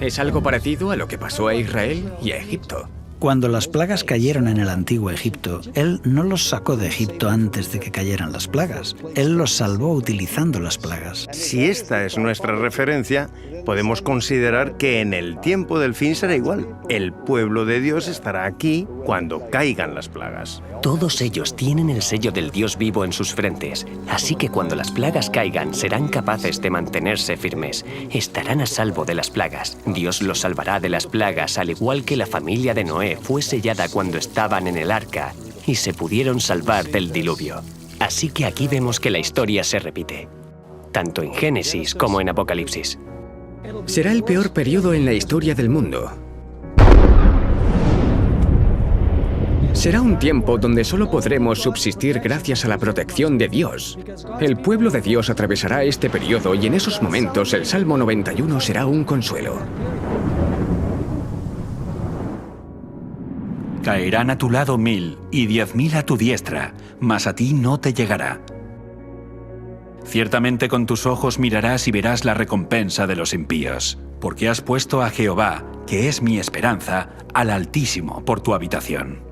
Es algo parecido a lo que pasó a Israel y a Egipto. Cuando las plagas cayeron en el antiguo Egipto, Él no los sacó de Egipto antes de que cayeran las plagas. Él los salvó utilizando las plagas. Si esta es nuestra referencia, podemos considerar que en el tiempo del fin será igual. El pueblo de Dios estará aquí cuando caigan las plagas. Todos ellos tienen el sello del Dios vivo en sus frentes, así que cuando las plagas caigan serán capaces de mantenerse firmes. Estarán a salvo de las plagas. Dios los salvará de las plagas, al igual que la familia de Noé fue sellada cuando estaban en el arca y se pudieron salvar del diluvio. Así que aquí vemos que la historia se repite, tanto en Génesis como en Apocalipsis. Será el peor periodo en la historia del mundo. Será un tiempo donde solo podremos subsistir gracias a la protección de Dios. El pueblo de Dios atravesará este periodo y en esos momentos el Salmo 91 será un consuelo. Caerán a tu lado 1000 y 10.000 a tu diestra, mas a ti no te llegará. Ciertamente con tus ojos mirarás y verás la recompensa de los impíos, porque has puesto a Jehová, que es mi esperanza, al Altísimo por tu habitación.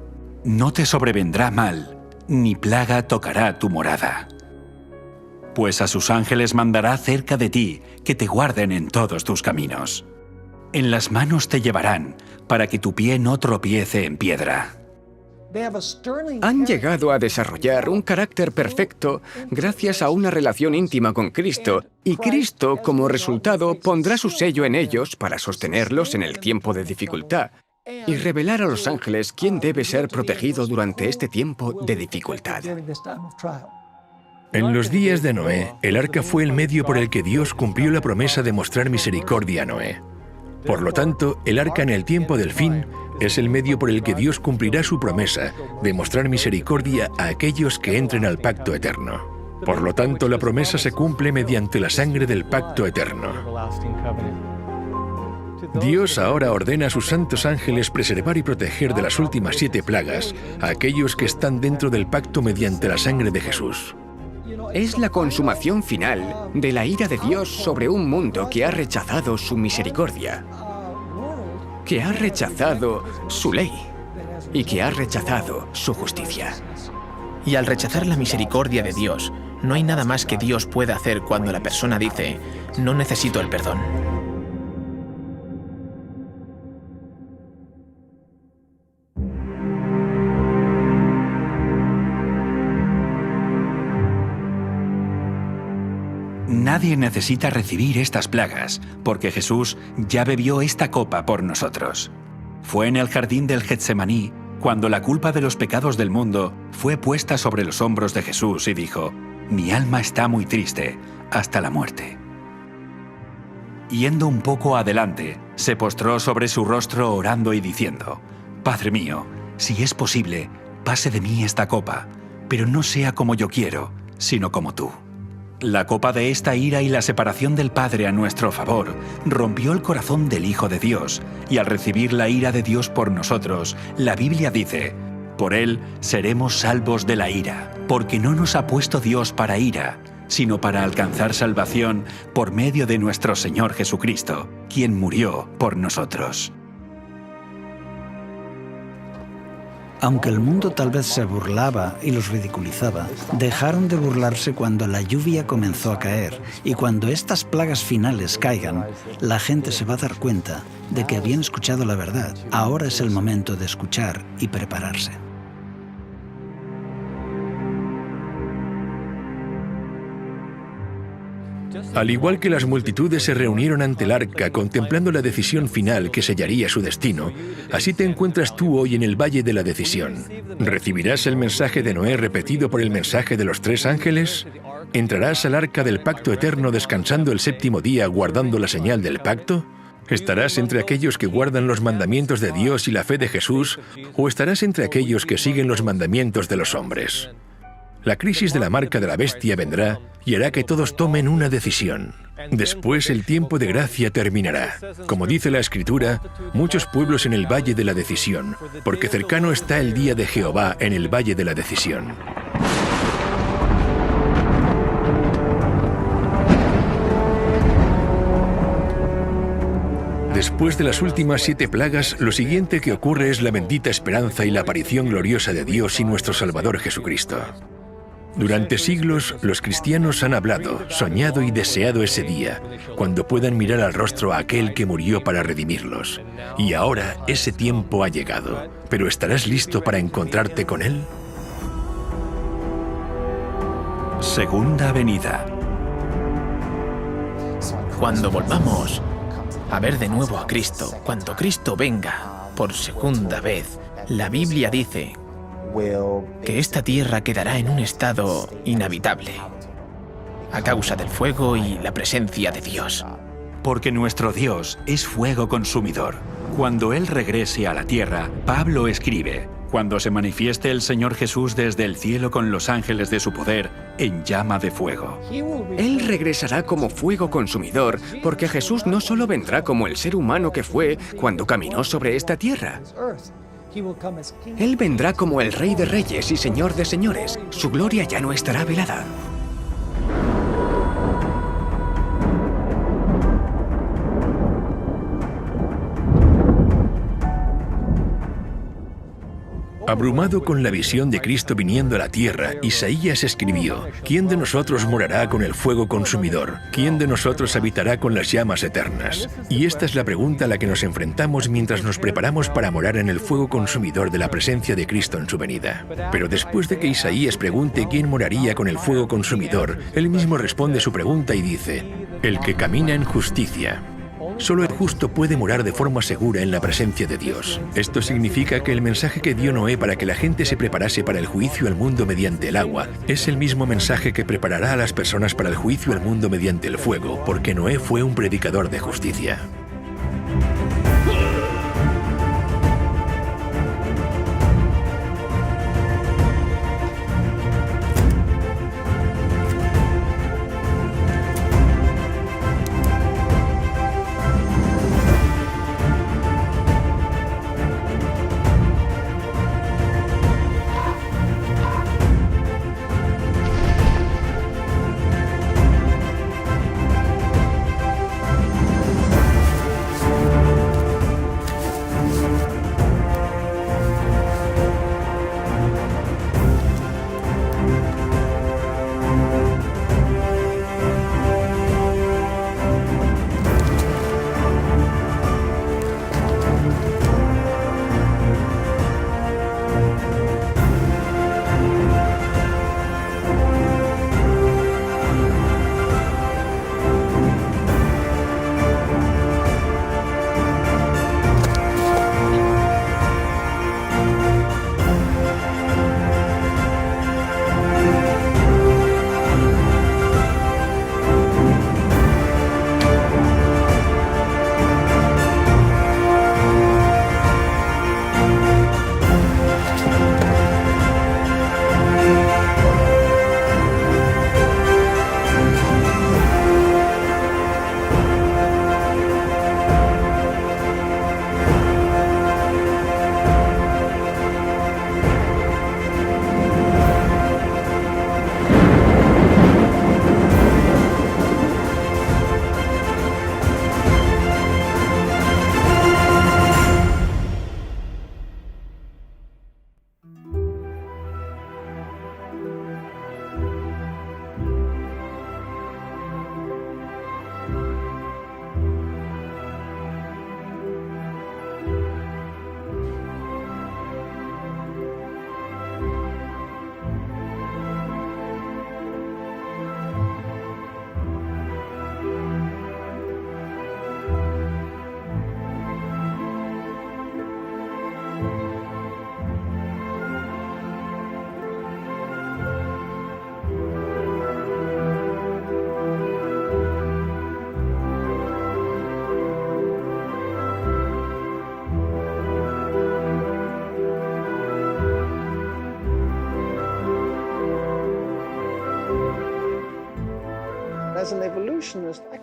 No te sobrevendrá mal, ni plaga tocará tu morada. Pues a sus ángeles mandará cerca de ti, que te guarden en todos tus caminos. En las manos te llevarán, para que tu pie no tropiece en piedra. Han llegado a desarrollar un carácter perfecto gracias a una relación íntima con Cristo, y Cristo, como resultado, pondrá su sello en ellos para sostenerlos en el tiempo de dificultad y revelar a los ángeles quién debe ser protegido durante este tiempo de dificultad. En los días de Noé, el arca fue el medio por el que Dios cumplió la promesa de mostrar misericordia a Noé. Por lo tanto, el arca en el tiempo del fin es el medio por el que Dios cumplirá su promesa de mostrar misericordia a aquellos que entren al pacto eterno. Por lo tanto, la promesa se cumple mediante la sangre del pacto eterno. Dios ahora ordena a sus santos ángeles preservar y proteger de las últimas 7 plagas a aquellos que están dentro del pacto mediante la sangre de Jesús. Es la consumación final de la ira de Dios sobre un mundo que ha rechazado su misericordia, que ha rechazado su ley y que ha rechazado su justicia. Y al rechazar la misericordia de Dios, no hay nada más que Dios pueda hacer cuando la persona dice: no necesito el perdón. Nadie necesita recibir estas plagas, porque Jesús ya bebió esta copa por nosotros. Fue en el jardín del Getsemaní cuando la culpa de los pecados del mundo fue puesta sobre los hombros de Jesús y dijo: mi alma está muy triste, hasta la muerte. Yendo un poco adelante, se postró sobre su rostro orando y diciendo: Padre mío, si es posible, pase de mí esta copa, pero no sea como yo quiero, sino como tú. La copa de esta ira y la separación del Padre a nuestro favor rompió el corazón del Hijo de Dios, y al recibir la ira de Dios por nosotros, la Biblia dice: por él seremos salvos de la ira, porque no nos ha puesto Dios para ira, sino para alcanzar salvación por medio de nuestro Señor Jesucristo, quien murió por nosotros. Aunque el mundo tal vez se burlaba y los ridiculizaba, dejaron de burlarse cuando la lluvia comenzó a caer, y cuando estas plagas finales caigan, la gente se va a dar cuenta de que habían escuchado la verdad. Ahora es el momento de escuchar y prepararse. Al igual que las multitudes se reunieron ante el arca contemplando la decisión final que sellaría su destino, así te encuentras tú hoy en el valle de la decisión. ¿Recibirás el mensaje de Noé repetido por el mensaje de los 3 ángeles? ¿Entrarás al arca del pacto eterno descansando el 7º día guardando la señal del pacto? ¿Estarás entre aquellos que guardan los mandamientos de Dios y la fe de Jesús, o estarás entre aquellos que siguen los mandamientos de los hombres? La crisis de la marca de la bestia vendrá y hará que todos tomen una decisión. Después el tiempo de gracia terminará. Como dice la Escritura, muchos pueblos en el valle de la decisión, porque cercano está el día de Jehová en el valle de la decisión. Después de las últimas 7 plagas, lo siguiente que ocurre es la bendita esperanza y la aparición gloriosa de Dios y nuestro Salvador Jesucristo. Durante siglos, los cristianos han hablado, soñado y deseado ese día, cuando puedan mirar al rostro a aquel que murió para redimirlos. Y ahora ese tiempo ha llegado. ¿Pero estarás listo para encontrarte con Él? Segunda venida. Cuando volvamos a ver de nuevo a Cristo, cuando Cristo venga por segunda vez, la Biblia dice que esta tierra quedará en un estado inhabitable a causa del fuego y la presencia de Dios. Porque nuestro Dios es fuego consumidor. Cuando Él regrese a la tierra, Pablo escribe: cuando se manifieste el Señor Jesús desde el cielo con los ángeles de su poder en llama de fuego. Él regresará como fuego consumidor, porque Jesús no solo vendrá como el ser humano que fue cuando caminó sobre esta tierra. Él vendrá como el Rey de Reyes y Señor de Señores. Su gloria ya no estará velada. Abrumado con la visión de Cristo viniendo a la tierra, Isaías escribió: ¿quién de nosotros morará con el fuego consumidor? ¿Quién de nosotros habitará con las llamas eternas? Y esta es la pregunta a la que nos enfrentamos mientras nos preparamos para morar en el fuego consumidor de la presencia de Cristo en su venida. Pero después de que Isaías pregunte quién moraría con el fuego consumidor, él mismo responde su pregunta y dice: el que camina en justicia. Solo el justo puede morar de forma segura en la presencia de Dios. Esto significa que el mensaje que dio Noé para que la gente se preparase para el juicio al mundo mediante el agua es el mismo mensaje que preparará a las personas para el juicio al mundo mediante el fuego, porque Noé fue un predicador de justicia.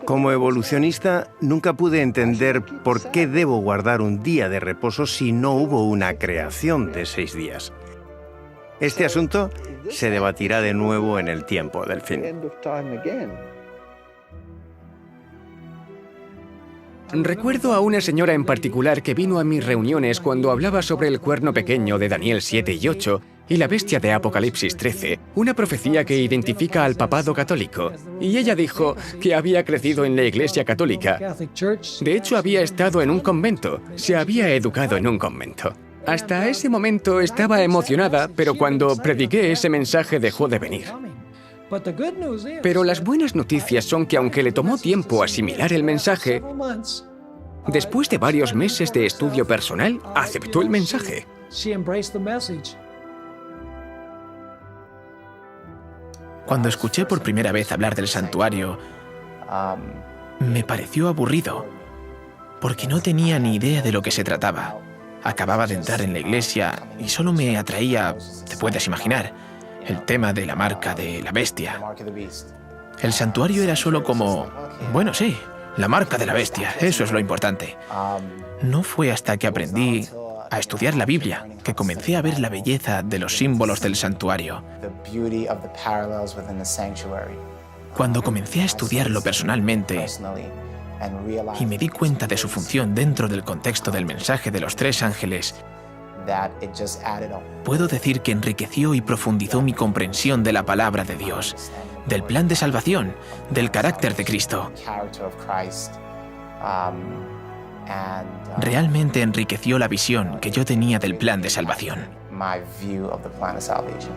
Como evolucionista, nunca pude entender por qué debo guardar un día de reposo si no hubo una creación de 6 días. Este asunto se debatirá de nuevo en el tiempo del fin. Recuerdo a una señora en particular que vino a mis reuniones cuando hablaba sobre el cuerno pequeño de Daniel 7 y 8 y la bestia de Apocalipsis 13, una profecía que identifica al papado católico. Y ella dijo que había crecido en la Iglesia Católica. De hecho, había estado en un convento, se había educado en un convento. Hasta ese momento estaba emocionada, pero cuando prediqué ese mensaje dejó de venir. Pero las buenas noticias son que aunque le tomó tiempo asimilar el mensaje, después de varios meses de estudio personal, aceptó el mensaje. Cuando escuché por primera vez hablar del santuario, me pareció aburrido, porque no tenía ni idea de lo que se trataba. Acababa de entrar en la iglesia y solo me atraía, te puedes imaginar, el tema de la marca de la bestia. El santuario era solo como, bueno, sí, la marca de la bestia, eso es lo importante. No fue hasta que aprendí a estudiar la Biblia que comencé a ver la belleza de los símbolos del santuario. Cuando comencé a estudiarlo personalmente y me di cuenta de su función dentro del contexto del mensaje de los 3 ángeles, puedo decir que enriqueció y profundizó mi comprensión de la palabra de Dios, del plan de salvación, del carácter de Cristo. Realmente enriqueció la visión que yo tenía del plan de salvación. my view of the plan of salvation.